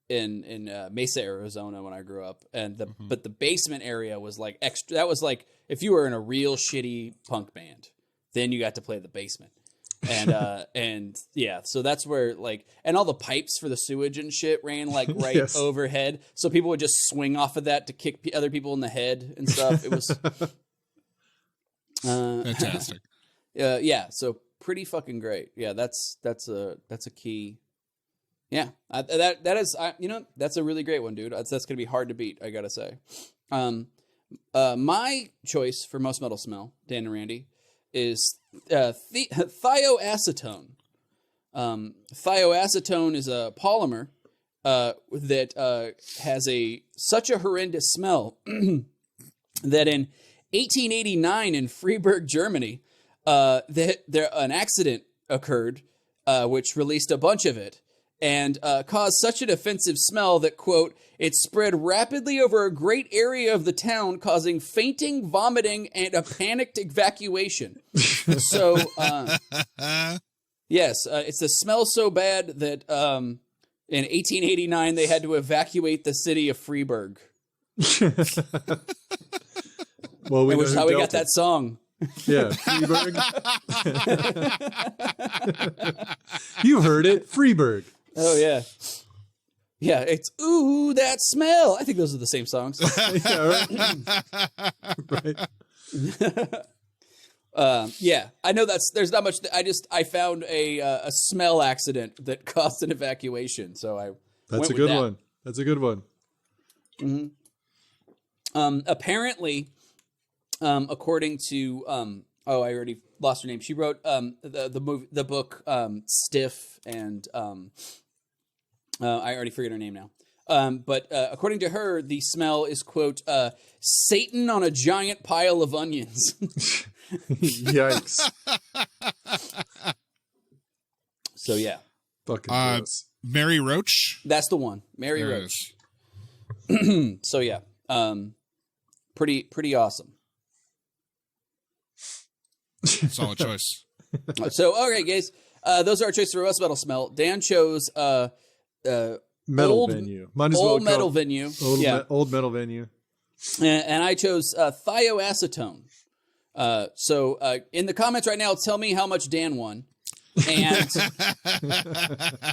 Mesa, Arizona when I grew up, and but the basement area was like extra. That was like if you were in a real shitty punk band, then you got to play the basement. And so that's where like, and all the pipes for the sewage and shit ran like right overhead. So people would just swing off of that to kick other people in the head and stuff. It was fantastic. So pretty fucking great. Yeah. That's a key. Yeah. That's a really great one, dude. That's going to be hard to beat. I gotta say. My choice for most metal smell, Dan and Randy, is thioacetone. Thioacetone is a polymer that has such a horrendous smell that in 1889 in Freiburg, Germany, an accident occurred, which released a bunch of it and caused such an offensive smell that, quote, it spread rapidly over a great area of the town, causing fainting, vomiting, and a panicked evacuation. So, yes, it's a smell so bad that in 1889 they had to evacuate the city of Freiburg. Well, Which is how we got that song. Yeah, Freeburg. You heard it, Freeburg. Oh, yeah. Yeah, it's, ooh, that smell. I think those are the same songs. Yeah, right. Yeah, I know there's not much. I found a smell accident that caused an evacuation. So That's a good one. That's a good one. Apparently, according to, I already lost her name. She wrote the book Stiff, and I already forget her name now. But according to her, the smell is, quote, Satan on a giant pile of onions. Yikes. So, yeah. Fucking gross. Mary Roach? That's the one. Mary There it Roach. is. So, yeah. Pretty awesome. Solid choice. So, all right, guys. Those are our choices for Rust Metal Smell. Dan chose Metal venue. Might as well old call metal it venue. old metal venue. And I chose thioacetone. So in the comments right now, tell me how much Dan won. And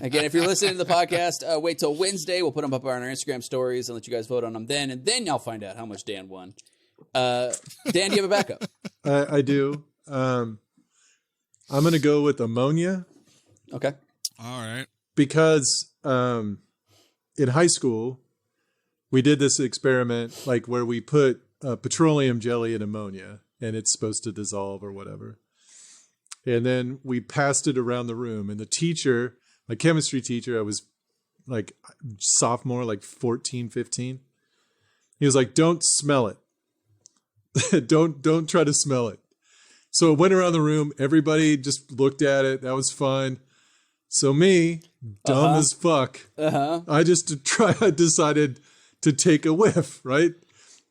again, if you're listening to the podcast, wait till Wednesday. We'll put them up on our Instagram stories and let you guys vote on them then. And then y'all find out how much Dan won. Dan, do you have a backup? I do. I'm going to go with ammonia. Okay. All right. Because in high school, we did this experiment like where we put petroleum jelly in ammonia and it's supposed to dissolve or whatever. And then we passed it around the room, and the teacher, my chemistry teacher, I was like sophomore, like 14, 15. He was like, don't smell it. don't try to smell it. So it went around the room. Everybody just looked at it. That was fun. So me, dumb as fuck, I just decided to take a whiff, right?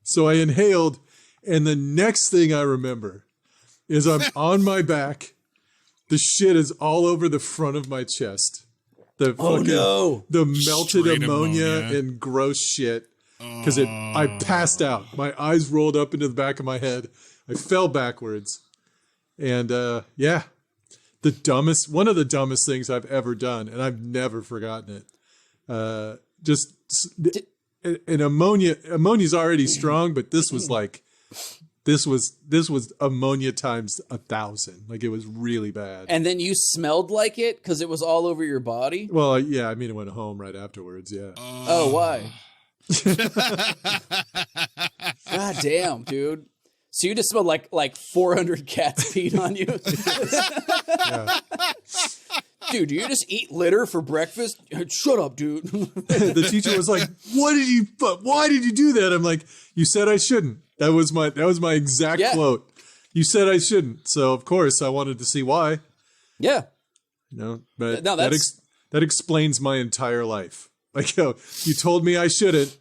So I inhaled, and the next thing I remember is I'm on my back. The shit is all over the front of my chest. The melted Straight ammonia and gross shit. Because I passed out. My eyes rolled up into the back of my head. I fell backwards. And one of the dumbest things I've ever done, and I've never forgotten it. And ammonia's already strong, but this was like, this was ammonia times 1,000. Like, it was really bad. And then you smelled like it because it was all over your body? Well, yeah, I mean, it went home right afterwards, yeah. Oh, why? God damn, dude. So you just smelled like 400 cats peed on you? Yeah. Dude, do you just eat litter for breakfast? Shut up, dude. The teacher was like, why did you do that? I'm like, you said I shouldn't. That was my exact quote. You said I shouldn't. So of course I wanted to see why. Yeah. You know, but No, that explains my entire life. Like, you told me I shouldn't.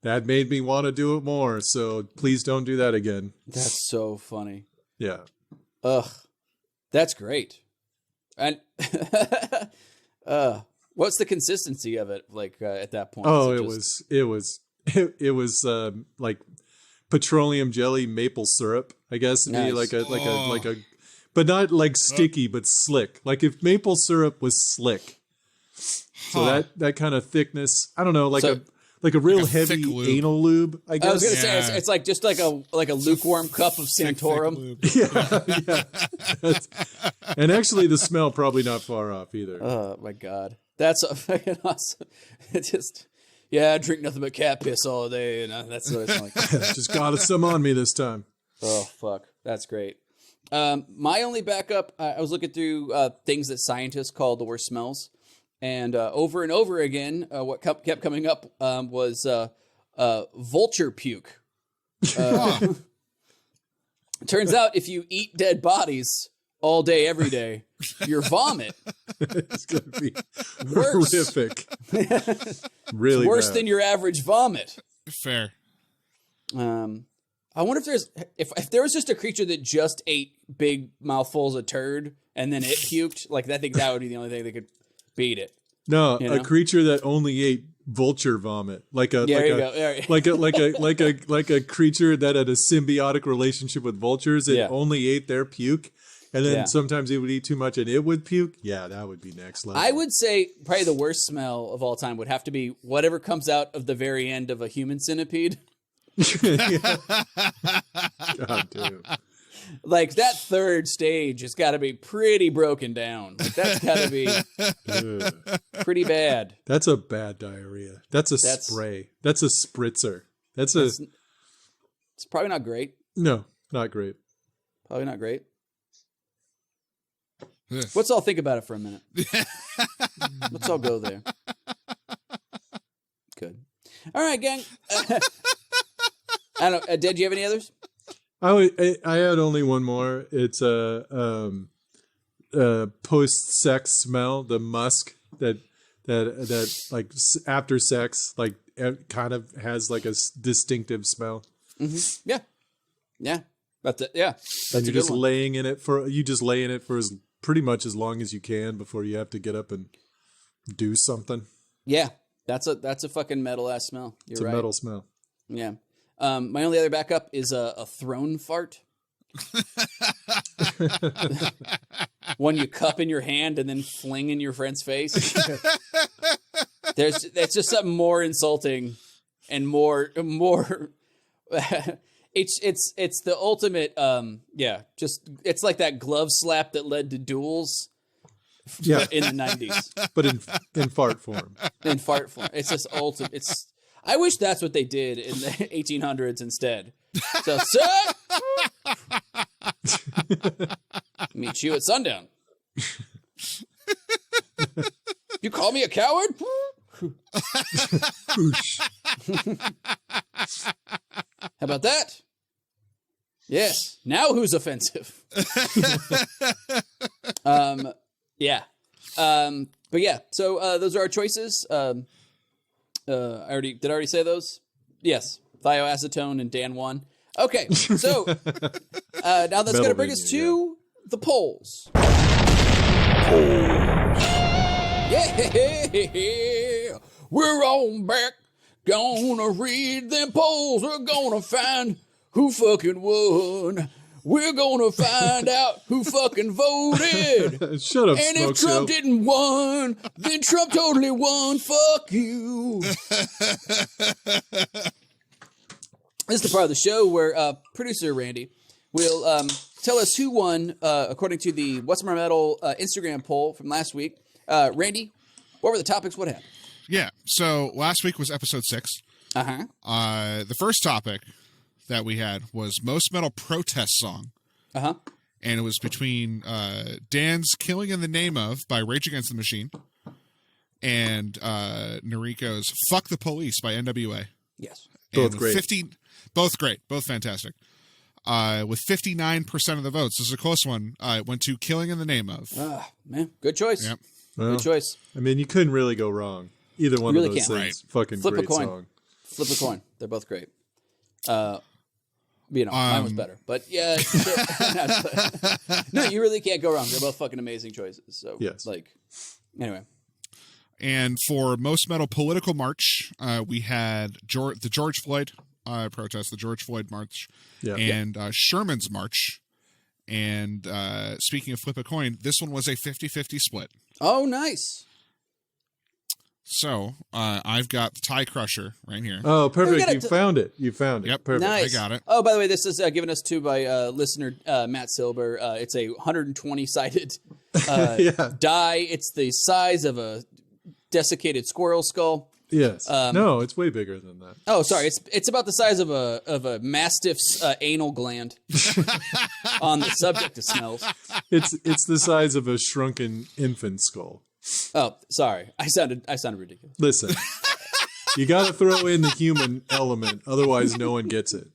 That made me want to do it more. So please don't do that again. That's so funny. Yeah. Ugh. That's great. And what's the consistency of it like at that point? Oh, it was like petroleum jelly maple syrup, I guess. Nice. Like a but not like sticky, but slick. Like if maple syrup was slick. So that kind of thickness, I don't know, like a real heavy anal lube, I guess. I was gonna say it's like just like a lukewarm cup of Santorum. Yeah. And actually the smell probably not far off either. Oh my god. That's fucking awesome. It's just I drink nothing but cat piss all day, and that's what it's like. Just got some on me this time. Oh fuck. That's great. My only backup, I was looking through things that scientists call the worst smells. And over and over again, what kept coming up was vulture puke. Turns out if you eat dead bodies all day, every day, your vomit It's going to be worse. horrific. Really Worse bad. than your average vomit. Fair. I wonder if there's if there was just a creature that just ate big mouthfuls of turd and then it puked. Like I think that would be the only thing that could beat it. No, You a know? creature that only ate vulture vomit, like a Yeah, like there you a go. Yeah. like a creature that had a symbiotic relationship with vultures. It Yeah. only ate their puke, and then Yeah. sometimes it would eat too much and it would puke. Yeah, that would be next level. I would say probably the worst smell of all time would have to be whatever comes out of the very end of a human centipede. God damn. Like that third stage has got to be pretty broken down. Like that's got to be Ugh. pretty bad. That's a bad diarrhea. That's a spray. That's a spritzer. It's probably not great. no, not great. Probably not great. Ugh. Let's all think about it for a minute. Let's all go there. Good. All right, gang. I don't. Did you have any others? I had only one more. It's a post sex smell, the musk that like after sex, like it kind of has like a distinctive smell. Mm-hmm. Yeah. That's it. Yeah. That's And a you're good just one. lay in it for pretty much as long as you can before you have to get up and do something. Yeah. That's a fucking metal ass smell. You're It's right. a metal smell. Yeah. My only other backup is a throne fart. One you cup in your hand and then fling in your friend's face. That's just something more insulting and more. It's the ultimate. Just it's like that glove slap that led to duels. Yeah, In the 90s. but in fart form. In fart form. It's just ultimate. I wish that's what they did in the 1800s instead. So, sir, meet you at sundown. You call me a coward? How about that? Yes. Now who's offensive? Yeah. But yeah, so those are our choices. Did I already say those? Yes. Thioacetone and Dan won. Okay, so now that's going to bring us to the polls. Yeah, we're on back. Gonna read them polls. We're gonna find who fucking won. We're gonna find out who fucking voted. Shut up, And Smoke if Trump Show. didn't won, then Trump totally won. Fuck you. This is the part of the show where producer Randy will tell us who won according to the What's More Metal Instagram poll from last week. Randy, what were the topics? What happened? Yeah. So last week was episode 6. Uh-huh. The first topic that we had was most metal protest song. Uh-huh. And it was between Dan's Killing in the Name of by Rage Against the Machine and Nariko's Fuck the Police by NWA. Yes. Both And great. Both great. Both fantastic. With 59% of the votes. This is a close one. It went to Killing in the Name of. Man, good choice. Yep. Well, Good choice. I mean, you couldn't really go wrong. Either one Really of those can't. things. Fucking Flip a great coin. song. Flip a coin. They're both great. Mine was better, but yeah. No, you really can't go wrong. They're both fucking amazing choices. So, Yes. Anyway. And for most metal political march, we had the George Floyd protest, the George Floyd march, Yeah. and Sherman's march. And speaking of flip a coin, this one was a 50-50 split. Oh, nice. So I've got the Tie Crusher right here. Oh, We perfect. gotta You found it. You found it. Yep. Perfect. Nice. I got it. Oh, by the way, this is given us to by listener Matt Silber. It's a 120-sided Yeah. die. It's the size of a desiccated squirrel skull. Yes. No, it's way bigger than that. Oh, sorry. It's about the size of a mastiff's anal gland. On the subject of smells. It's the size of a shrunken infant skull. Oh, sorry. I sounded ridiculous. Listen, you got to throw in the human element, otherwise no one gets it.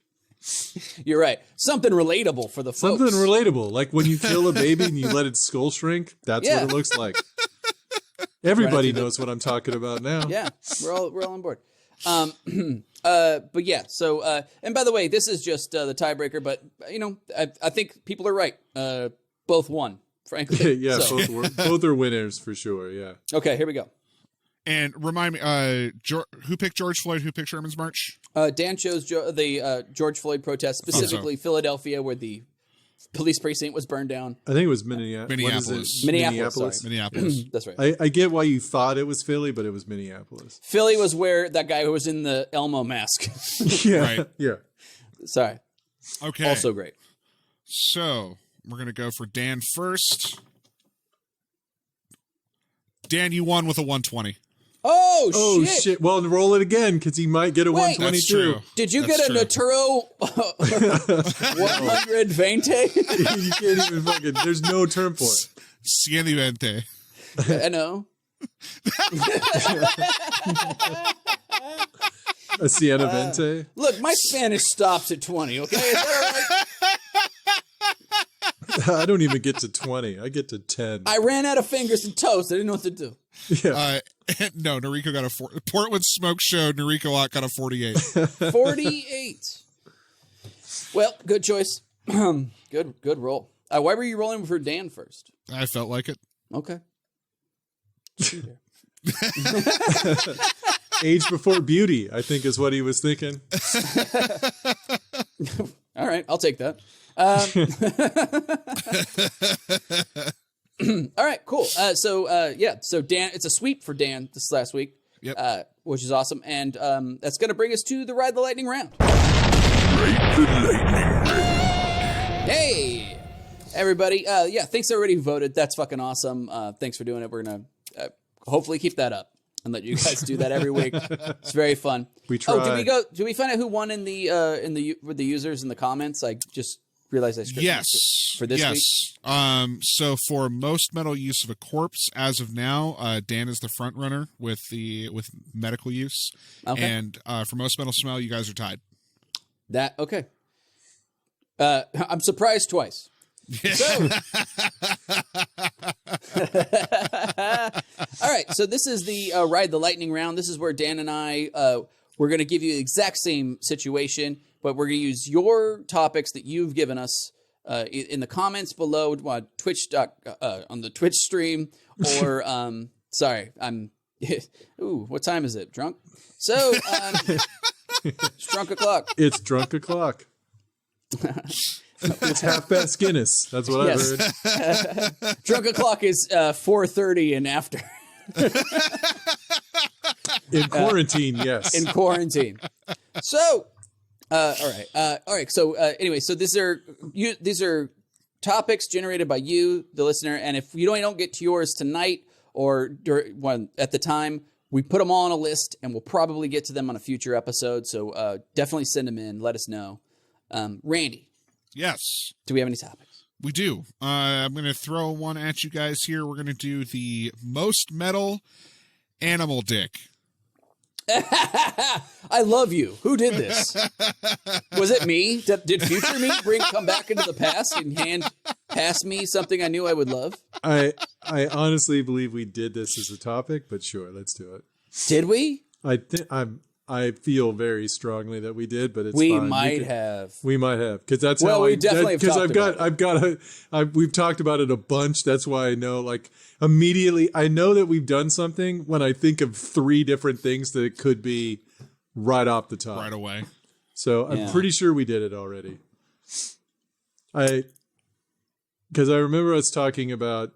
You're right. Something relatable for the folks. Something relatable, like when you kill a baby and you let its skull shrink. That's what it looks like. Everybody knows what I'm talking about now. Yeah, we're all on board. But yeah. So, and by the way, this is just the tiebreaker. But I think people are right. Both won, frankly. Yeah, so. both are winners for sure. Yeah. Okay, here we go. And remind me, who picked George Floyd? Who picked Sherman's March? Dan chose the George Floyd protest, specifically Philadelphia, where the police precinct was burned down. I think it was Minneapolis. Minneapolis. Minneapolis. That's right. I get why you thought it was Philly, but it was Minneapolis. Philly was where that guy who was in the Elmo mask. Yeah. Right. Yeah. Sorry. Okay. Also great. So we're going to go for Dan first. Dan, you won with a 120. Oh, shit. Well, roll it again because he might get a 122. That's true. Did you get a Naturo 100 Vente? You can't even fucking. There's no term for it. Cienivente. I know. A Siena Vente. Look, my Spanish stops at 20, okay? Is that all right? I don't even get to 20. I get to 10. I ran out of fingers and toes. I didn't know what to do. Yeah. No, Nariko got a Portland Smoke Show. Nariko got a 48. 48. Well, good choice. Good roll. Why were you rolling for Dan first? I felt like it. Okay. Age before beauty, I think is what he was thinking. All right, I'll take that. All right, cool. So Dan, it's a sweep for Dan this last week, which is awesome, and that's going to bring us to the Ride the Lightning round. Ride the lightning round. Hey, everybody! Thanks everybody who voted. That's fucking awesome. Thanks for doing it. We're gonna hopefully keep that up and let you guys do that every week. It's very fun. We try. Oh, did we find out who won in the with the users in the comments? I just realized I scripted for this week. So for most metal use of a corpse, as of now, Dan is the front runner with medical use. Okay. And for most metal smell, you guys are tied. Okay. I'm surprised twice. So, all right. So this is the Ride the Lightning round. This is where Dan and I we're going to give you the exact same situation, but we're going to use your topics that you've given us in the comments below on Twitch on the Twitch stream, or sorry, I'm. Ooh, what time is it? Drunk? So it's drunk o'clock. It's drunk o'clock. It's half past Guinness. That's what I've heard. Drunk o'clock is 4:30 and after. In quarantine, yes. In quarantine. So, all right. So, anyway, so these are topics generated by you, the listener, and if you don't get to yours tonight or at the time, we put them all on a list, and we'll probably get to them on a future episode. So, definitely send them in. Let us know. Randy. Yes. Do we have any topics? We do. I'm going to throw one at you guys here. We're going to do the most metal animal dick. I love you. Who did this? Was it me? Did future me come back into the past and pass me something I knew I would love? I honestly believe we did this as a topic, but sure, let's do it. Did we? I feel very strongly that we did, but it's we fine. might have. We might have, because that's well, how we definitely have talked we've talked about it a bunch. That's why I know, like, immediately I know that we've done something when I think of 3 different things that it could be right off the top, right away. So I'm pretty sure we did it already. Because I remember us talking about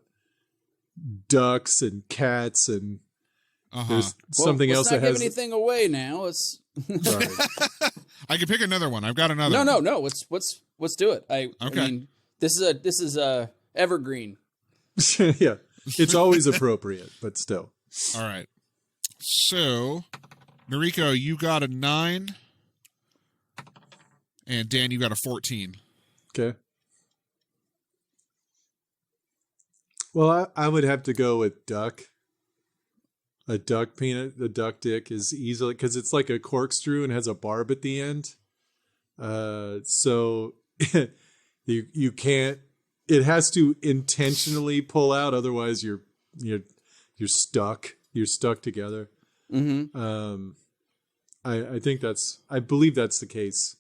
ducks and cats and. There's something else that has. Let's not give anything away now. Sorry. I can pick another one. I've got another. No. Let's do it. I mean, this is evergreen. Yeah, it's always appropriate, but still. All right. So, Nariko, you got a 9, and Dan, you got a 14. Okay. Well, I would have to go with duck. A duck peanut, the duck dick is easily, because it's like a corkscrew and has a barb at the end. So you can't. It has to intentionally pull out, otherwise you're stuck. You're stuck together. Mm-hmm. I think I believe that's the case.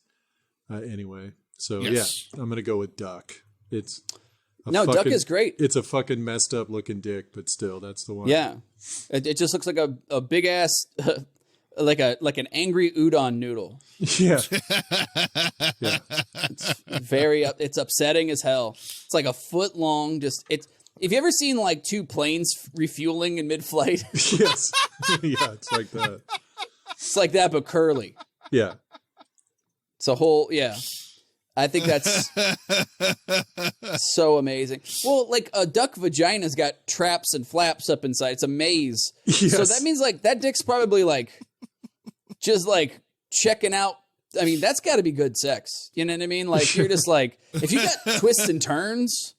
Anyway, so yes. Yeah, I'm gonna go with duck. Duck is great. It's a fucking messed up looking dick, but still, that's the one. Yeah, it just looks like a big ass, like an angry udon noodle. Yeah, yeah. It's upsetting as hell. It's like a foot long. If you ever seen like two planes refueling in mid-flight? Yes. Yeah, it's like that. It's like that, but curly. Yeah. It's a whole, yeah. I think that's so amazing. Well, like a duck vagina's got traps and flaps up inside. It's a maze. Yes. So that means like that dick's probably like just like checking out. I mean, that's got to be good sex. You know what I mean? Like you're just like, if you got twists and turns,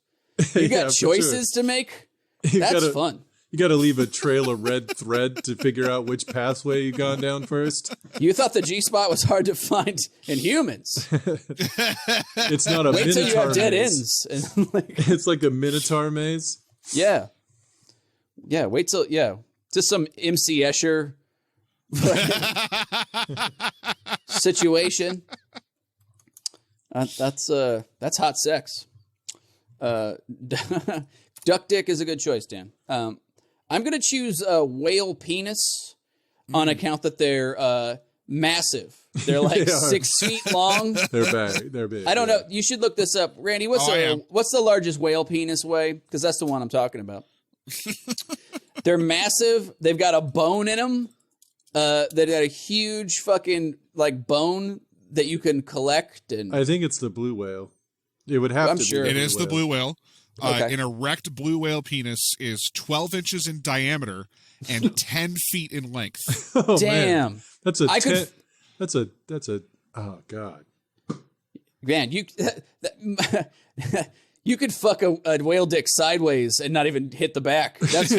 you got choices to make. That's fun. You got to leave a trail of red thread to figure out which pathway you've gone down first. You thought the G-spot was hard to find in humans. It's not a Wait minotaur till you have dead maze. ends. And it's like a minotaur maze. Yeah. Yeah, wait till, just some MC Escher situation. That's hot sex. Duck dick is a good choice, Dan. I'm going to choose whale penis on account that they're massive. They're like 6 feet long. They're big. I don't know. You should look this up. Randy, what's the largest whale penis weigh? Because that's the one I'm talking about. They're massive. They've got a bone in them. They've got a huge fucking like bone that you can collect. And I think it's the blue whale. It would have to be. It is the blue whale. Okay. An erect blue whale penis is 12 inches in diameter and 10 feet in length. Oh, damn. Man. That's a oh God. Man, you you could fuck a whale dick sideways and not even hit the back. That's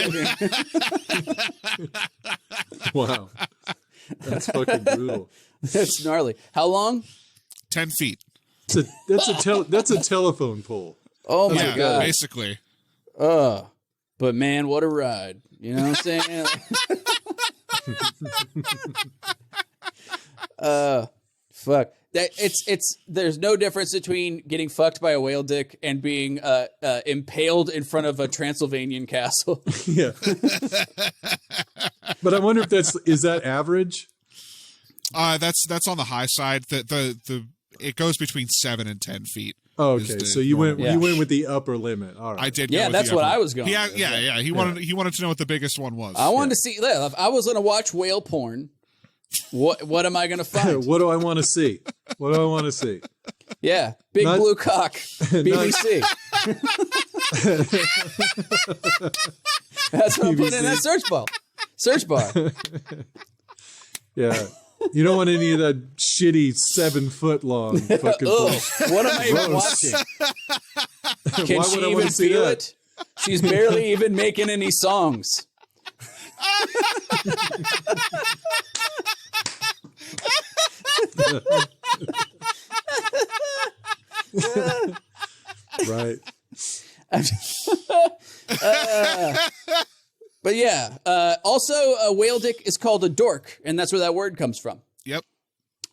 wow. That's fucking brutal. That's gnarly. How long? 10 feet. That's a telephone pole. Oh my God. Basically. But man, what a ride. You know what I'm saying? Fuck. There's no difference between getting fucked by a whale dick and being impaled in front of a Transylvanian castle. Yeah. But I wonder if is that average? That's on the high side. It goes between 7 and 10 feet. Oh, okay, so you went with the upper limit. All right. I did. Yeah, that's what I was going. Yeah. He wanted to know what the biggest one was. I wanted to see. If I was going to watch whale porn, what am I going to find? What do I want to see? What do I want to see? Yeah, big blue cock, BBC. That's what I'm putting in that search bar. Yeah. You don't want any of that shitty 7 foot long fucking bullshit. What am I even watching? Can she even feel it? She's barely even making any songs. Right. But yeah, also a whale dick is called a dork, and that's where that word comes from. Yep.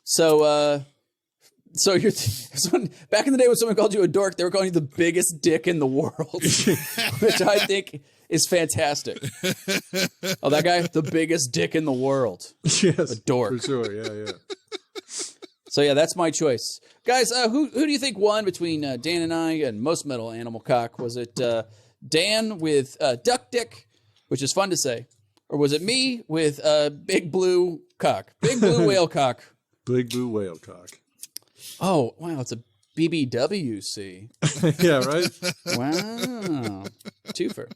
So you're back in the day when someone called you a dork, they were calling you the biggest dick in the world, which I think is fantastic. Oh, that guy, the biggest dick in the world. Yes, a dork. For sure, yeah. So yeah, that's my choice. Guys, who do you think won between Dan and I and Most Metal Animal Cock? Was it Dan with Duck Dick, which is fun to say, or was it me with Big Blue Cock? Big Blue Whale Cock. Big Blue Whale Cock. Oh, wow, it's a BBWC. Yeah, right? Wow. Twofer.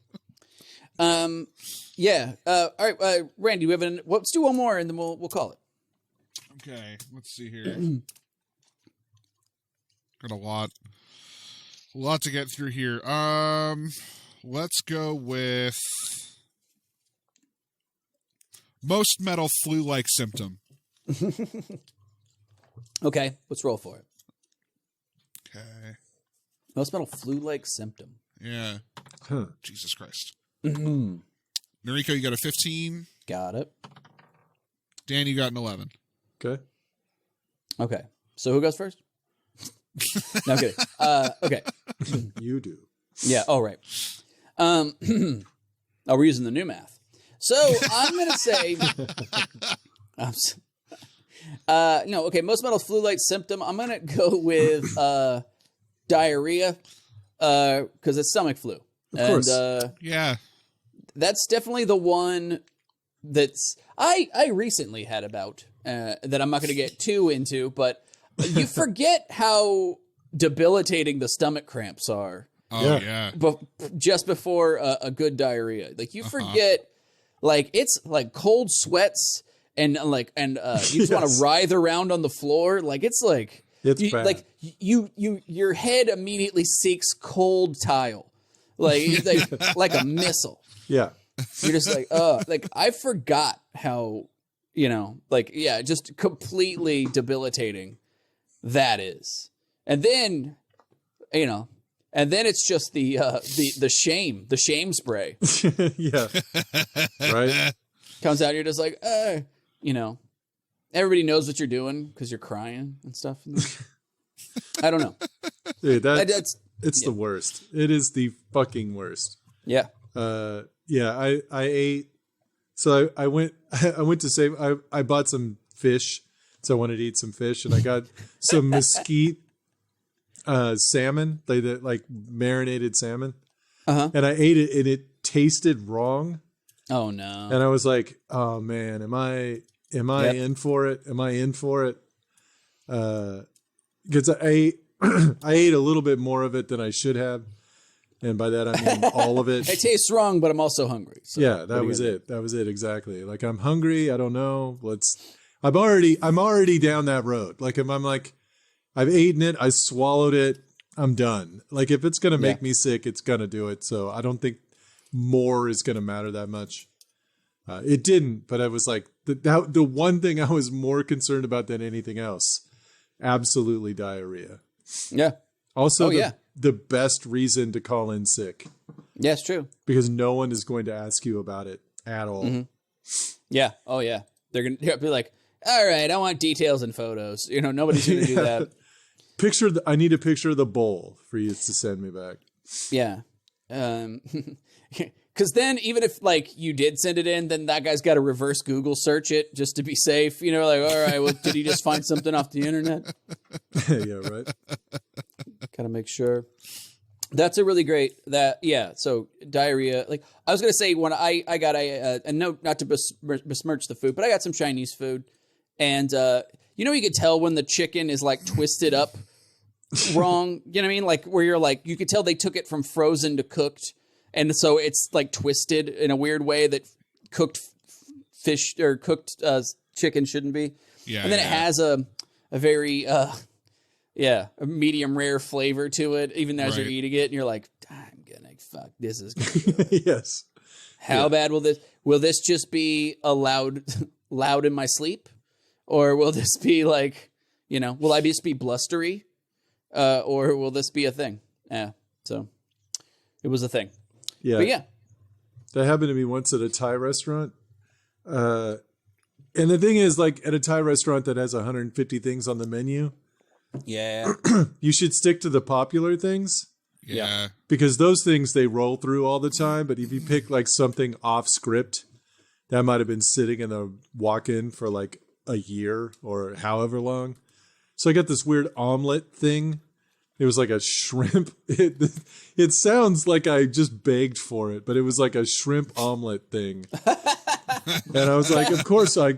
Yeah. All right, Randy, let's do one more and then we'll call it. Okay, let's see here. Got a lot to get through here. Let's go with most metal flu-like symptom. Okay, let's roll for it. Okay. Most metal flu-like symptom. Yeah. Huh. Jesus Christ. Mm-hmm. Nariko, you got a 15. Got it. Dan, you got an 11. Okay. Okay, so who goes first? No, I'm kidding. Okay. You do. Yeah. Oh, right. We're using the new math. So I'm going to say, no. Okay. Most metal flu-like symptom. I'm going to go with diarrhea because it's stomach flu. Of course. Yeah. That's definitely the one that's I recently had a bout that I'm not going to get too into, but you forget how debilitating the stomach cramps are. Oh, yeah. Just before a good diarrhea. Like, you forget, like, it's like cold sweats and you just want to writhe around on the floor. Like, it's like, It's bad. like your head immediately seeks cold tile. Like a missile. Yeah. You're just like, like, I forgot how, just completely debilitating that is. And then, it's just the shame spray Yeah. Right. comes out. You're just like, everybody knows what you're doing because you're crying and stuff. I don't know. Dude, That's it's the worst. It is the fucking worst. yeah. Yeah, I ate. So I went to save. I bought some fish, so I wanted to eat some fish, and I got some mesquite salmon, like marinated salmon, and I ate it, and it tasted wrong. Oh no! And I was like, oh man, am I in for it? Am I in for it? Because I ate a little bit more of it than I should have. And by that, I mean all of it. It tastes wrong, but I'm also hungry. So Yeah, that was it. That was it. Exactly. Like, I'm hungry. I don't know. I'm already down that road. Like, if I'm like, I've eaten it, I swallowed it, I'm done. Like, if it's going to make me sick, it's going to do it. So I don't think more is going to matter that much. It didn't, but I was like, the one thing I was more concerned about than anything else, absolutely diarrhea. Yeah. Also, the best reason to call in sick. Yeah, it's true. Because no one is going to ask you about it at all. Mm-hmm. Yeah. Oh, yeah. They're going to be like, all right, I want details and photos. Nobody's going to do that. I need a picture of the bowl for you to send me back. Yeah. Because then even if, like, you did send it in, then that guy's got to reverse Google search it just to be safe. Like, all right, well, did he just find something off the internet? Yeah, right. Got to make sure. That's a really great so diarrhea. Like, I was going to say, when I got and no, not to besmirch the food, but I got some Chinese food. And, you could tell when the chicken is, like, twisted up wrong. You know what I mean? Like, where you're like, you could tell they took it from frozen to cooked. And so it's, like, twisted in a weird way that cooked fish or cooked chicken shouldn't be. Yeah. And then it has a very, a medium rare flavor to it, even as you're eating it. And you're like, I'm gonna fuck. This is gonna be Yes. How bad will this just be loud in my sleep? Or will this be like, will I just be blustery? Or will this be a thing? Yeah. So it was a thing. Yeah. But yeah. That happened to me once at a Thai restaurant. And the thing is, like, at a Thai restaurant that has 150 things on the menu, Yeah. you should stick to the popular things. Yeah. Because those things they roll through all the time. But if you pick, like, something off script, that might have been sitting in the walk-in for like a year or however long. So I got this weird omelet thing. It was like a shrimp. It sounds like I just begged for it, but it was like a shrimp omelet thing. And I was like, of course I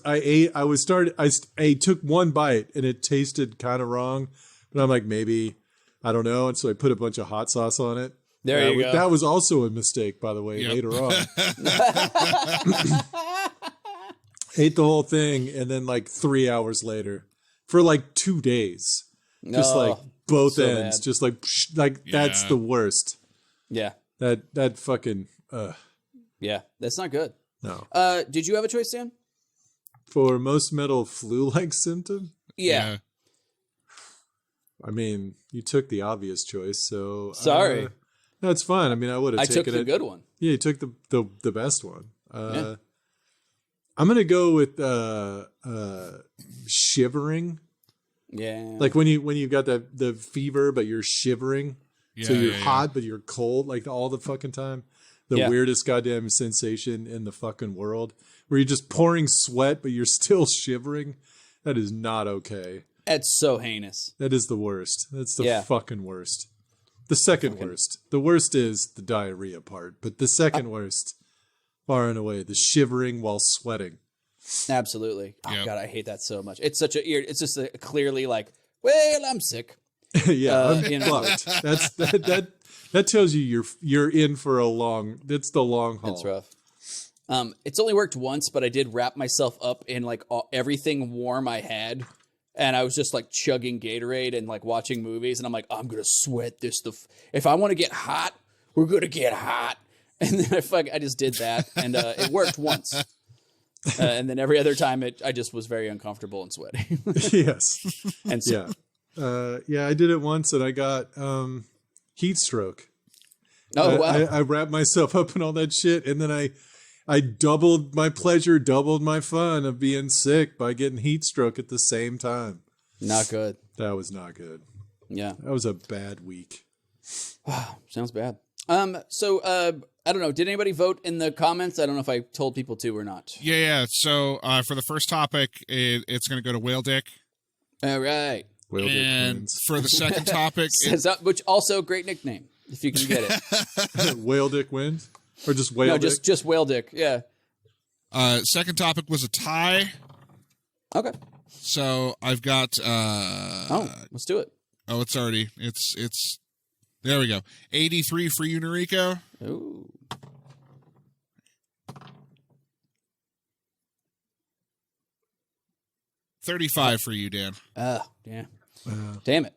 ate. I took one bite and it tasted kind of wrong, but I'm like, maybe, I don't know. And so I put a bunch of hot sauce on it. There you go. That was also a mistake, by the way, later on. Ate the whole thing, and then like 3 hours later, for like 2 days, just like both so ends, bad. just like that's the worst. Yeah. That fucking Yeah. That's not good. no. Did you have a choice, Sam? For most metal flu-like symptom, Yeah. I mean, you took the obvious choice, so sorry. No, it's fine. I mean, I would have taken I took the good one. Yeah, you took the best one. I'm gonna go with shivering. Yeah, like when you got the fever, but you're shivering, so you're hot but you're cold, like all the fucking time. The weirdest goddamn sensation in the fucking world, where you're just pouring sweat but you're still shivering. That is not okay. That's so heinous. That is the worst. That's the fucking worst. The second worst. The worst is the diarrhea part, but the second worst, far and away, the shivering while sweating. Absolutely. Oh God, I hate that so much. It's such it's just clearly like, well, I'm sick. I'm fucked. That tells you you're in for a long. It's the long haul. It's rough. It's only worked once, but I did wrap myself up in like everything warm I had. And I was just like chugging Gatorade and like watching movies. And I'm like, I'm going to sweat this. If I want to get hot, we're going to get hot. And then I just did that. And it worked once. And then every other time I just was very uncomfortable and sweaty. Yes. And so, I did it once and I got heat stroke. Oh, wow. I wrapped myself up in all that shit. And then I doubled my pleasure, doubled my fun of being sick by getting heat stroke at the same time. Not good. That was not good. Yeah. That was a bad week. Wow. Sounds bad. So, I don't know. Did anybody vote in the comments? I don't know if I told people to or not. Yeah. So, for the first topic, it's going to go to Whale Dick. All right. Whale Dick and wins. for the second topic, which also great nickname, if you can get it. Whale Dick wins? Or just Whale No, Dick? just Whale Dick. Yeah. Second topic was a tie. Okay. So I've got let's do it. Oh, it's already it's there we go. 83 for you, Nariko. Ooh. $35 for you, Dan. Yeah. Damn it.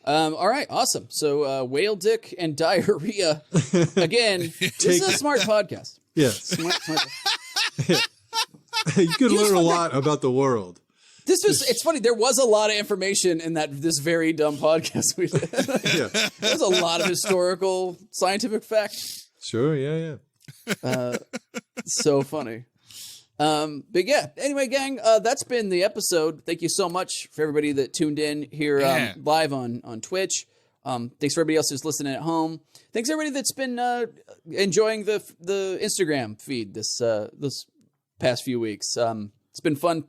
All right, awesome. So Whale Dick and diarrhea. Again, this is a smart podcast. Yes. Smart. You could learn a lot about the world. It's funny, there was a lot of information in this very dumb podcast we did. Yeah. There's a lot of historical scientific facts. Sure, yeah. So funny. But yeah, anyway, gang, that's been the episode. Thank you so much for everybody that tuned in here live on Twitch. Thanks for everybody else who's listening at home. Thanks everybody that's been enjoying the Instagram feed this past few weeks. It's been fun.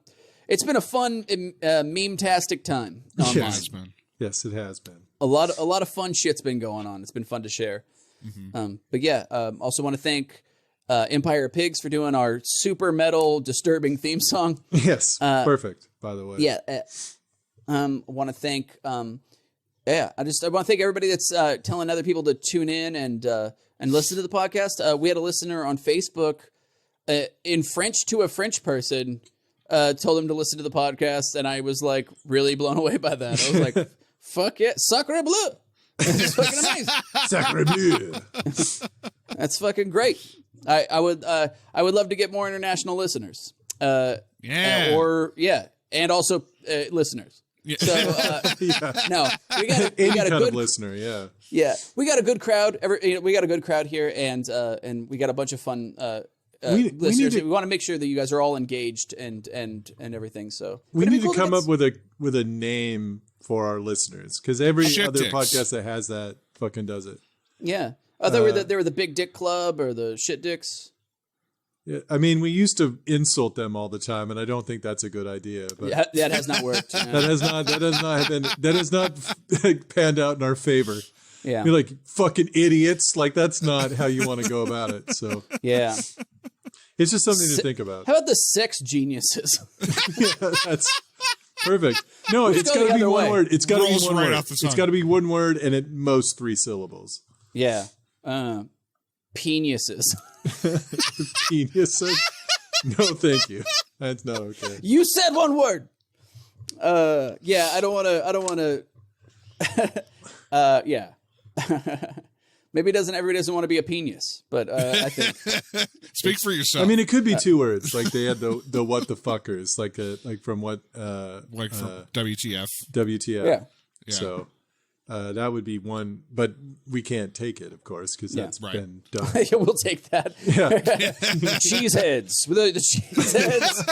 It's been a fun meme-tastic time online. Yes, it has been. A lot of fun shit's been going on. It's been fun to share. Mm-hmm. But yeah, also want to thank Empire of Pigs for doing our super metal disturbing theme song. Yes, perfect, by the way. Yeah. I want to thank I want to thank everybody that's telling other people to tune in and listen to the podcast. We had a listener on Facebook in French to a French person told him to listen to the podcast, and I was like really blown away by that. I was like, fuck yeah, sacre bleu. It's fucking amazing. Sacre bleu. That's fucking great. I would love to get more international listeners. And also listeners. Yeah. So no, we got a good listener. Yeah, we got a good crowd. We got a good crowd here, and we got a bunch of fun listeners. We want to make sure that you guys are all engaged and everything. So we need to come up with a name for our listeners, because every other podcast that has that fucking does it. Yeah. Oh, they were the Big Dick Club or the Shit Dicks. Yeah, I mean, we used to insult them all the time, and I don't think that's a good idea. But yeah, that has not worked. that has not panned out in our favor. Yeah, you're like fucking idiots. Like, that's not how you want to go about it. So yeah, it's just something to think about. How about the sex geniuses? Yeah, that's perfect. No, it's got to be one word. It's got to be one word. It's got to be one word, and at most 3 syllables. Yeah. Penises. Penises? No, thank you. That's not okay. You said one word. Yeah, I don't want to. Yeah. Maybe everybody doesn't want to be a penis, but I think. Speak for yourself. I mean, it could be 2 words. Like they had the what the fuckers, like from what? Like from WTF. WTF. Yeah. So That would be one, but we can't take it, of course, because that's been done. Yeah, we'll take that. Yeah. Cheese heads. The cheese heads.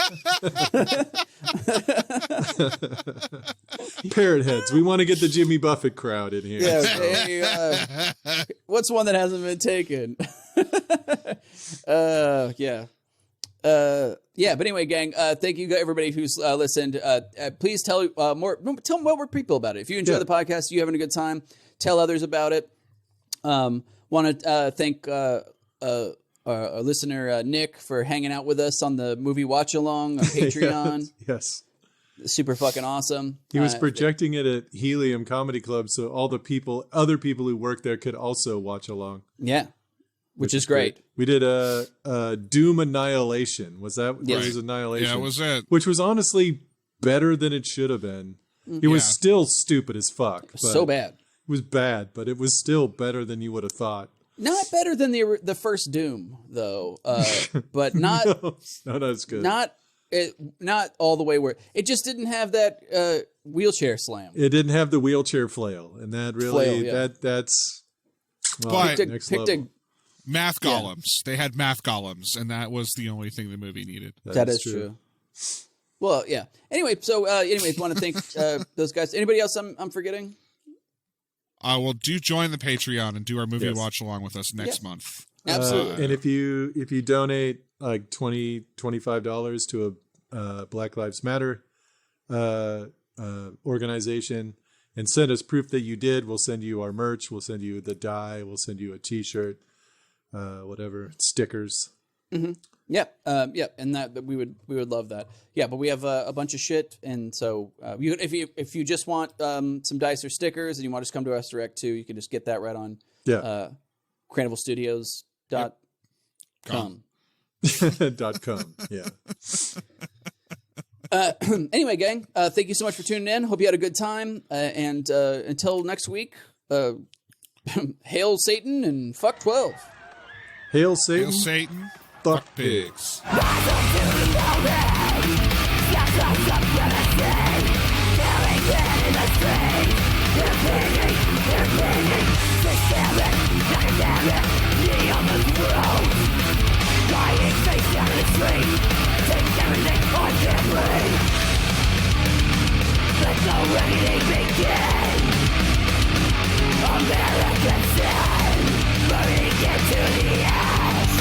Parrot heads. We want to get the Jimmy Buffett crowd in here. Yeah. so. Hey, what's one that hasn't been taken? Yeah, but anyway, gang, thank you everybody who's listened. Please tell more people about it. If you enjoy the podcast, you having a good time, tell others about it. Want to thank our listener Nick for hanging out with us on the movie watch along on Patreon. Yes. Super fucking awesome. He was projecting it at Helium Comedy Club, so all the other people who work there could also watch along. Yeah. Which is great. We did a Doom Annihilation. Was that what was Annihilation? Yeah, it was it. Which was honestly better than it should have been. It was still stupid as fuck. So bad. It was bad, but it was still better than you would have thought. Not better than the first Doom, though. But not not as good. Not all the way where it just didn't have that wheelchair slam. It didn't have the wheelchair flail, and that really that's next level. Math golems. They had math golems, and that was the only thing the movie needed. That is true. Well, yeah. Anyway, so want to thank those guys. Anybody else I'm forgetting? Uh, do join the Patreon and do our movie watch along with us next month. Absolutely. And if you donate like $25 to a Black Lives Matter organization and send us proof that you did, we'll send you our merch. We'll send you the die. We'll send you a T-shirt. Whatever, stickers. Mm-hmm. Yep. And that we would love that. Yeah, but we have a bunch of shit, and so if you just want some dice or stickers, and you want to just come to us direct too, you can just get that right on CranivalStudios.com. .com. Yeah. Anyway, gang, thank you so much for tuning in. Hope you had a good time, and until next week, hail Satan and fuck 12. Hail Satan. Hail Satan. Fuck pigs. American sin, burning into the ash.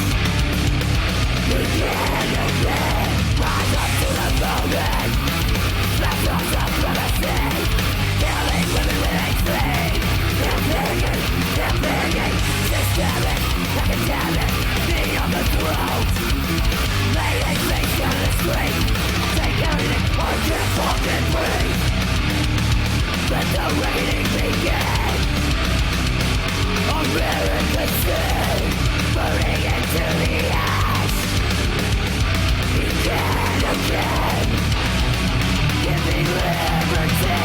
Again, rise up to the moment. Left on supremacy, killing women with a flame. They're begging, systemic, epidemic, knee on the throat. Laying face on the street, take everything or get fucking free. Let the raiding begin. American sin, burning into the ash. Again, giving liberty.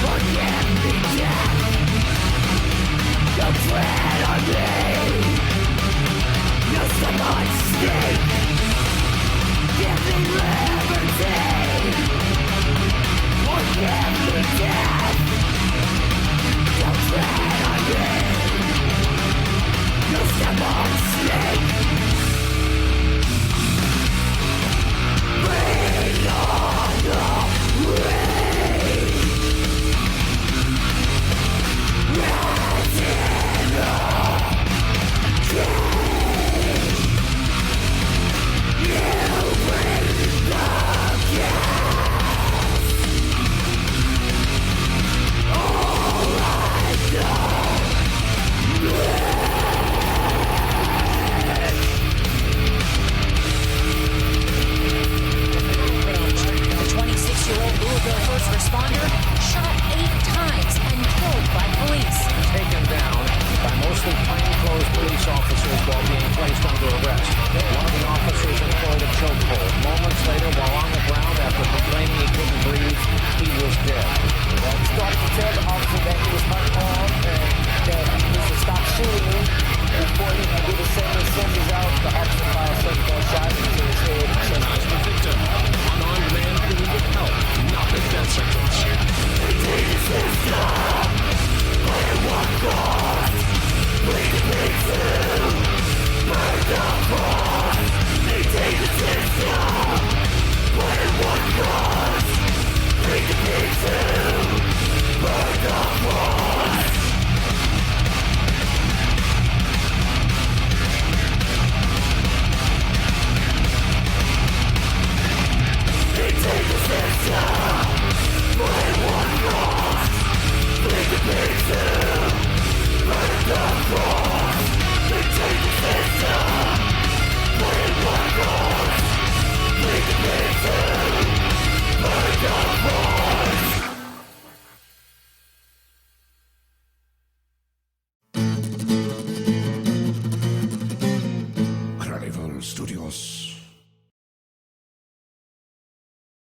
Forgive me, death. Don't tread on me. No step on snake. Give me liberty. Forgive me, death. Don't tread on me. No step on snake. Bring on the rain. Rats in the cage. You bring the gas. All I know. The 26-year-old Louisville first responder shot 8 times and killed by police. Taken down by mostly plainclothes police officers while being placed under arrest. One of the officers employed a chokehold. Moments later, while on the ground after complaining he couldn't breathe, he was dead. Started to tell the officer that he was hurt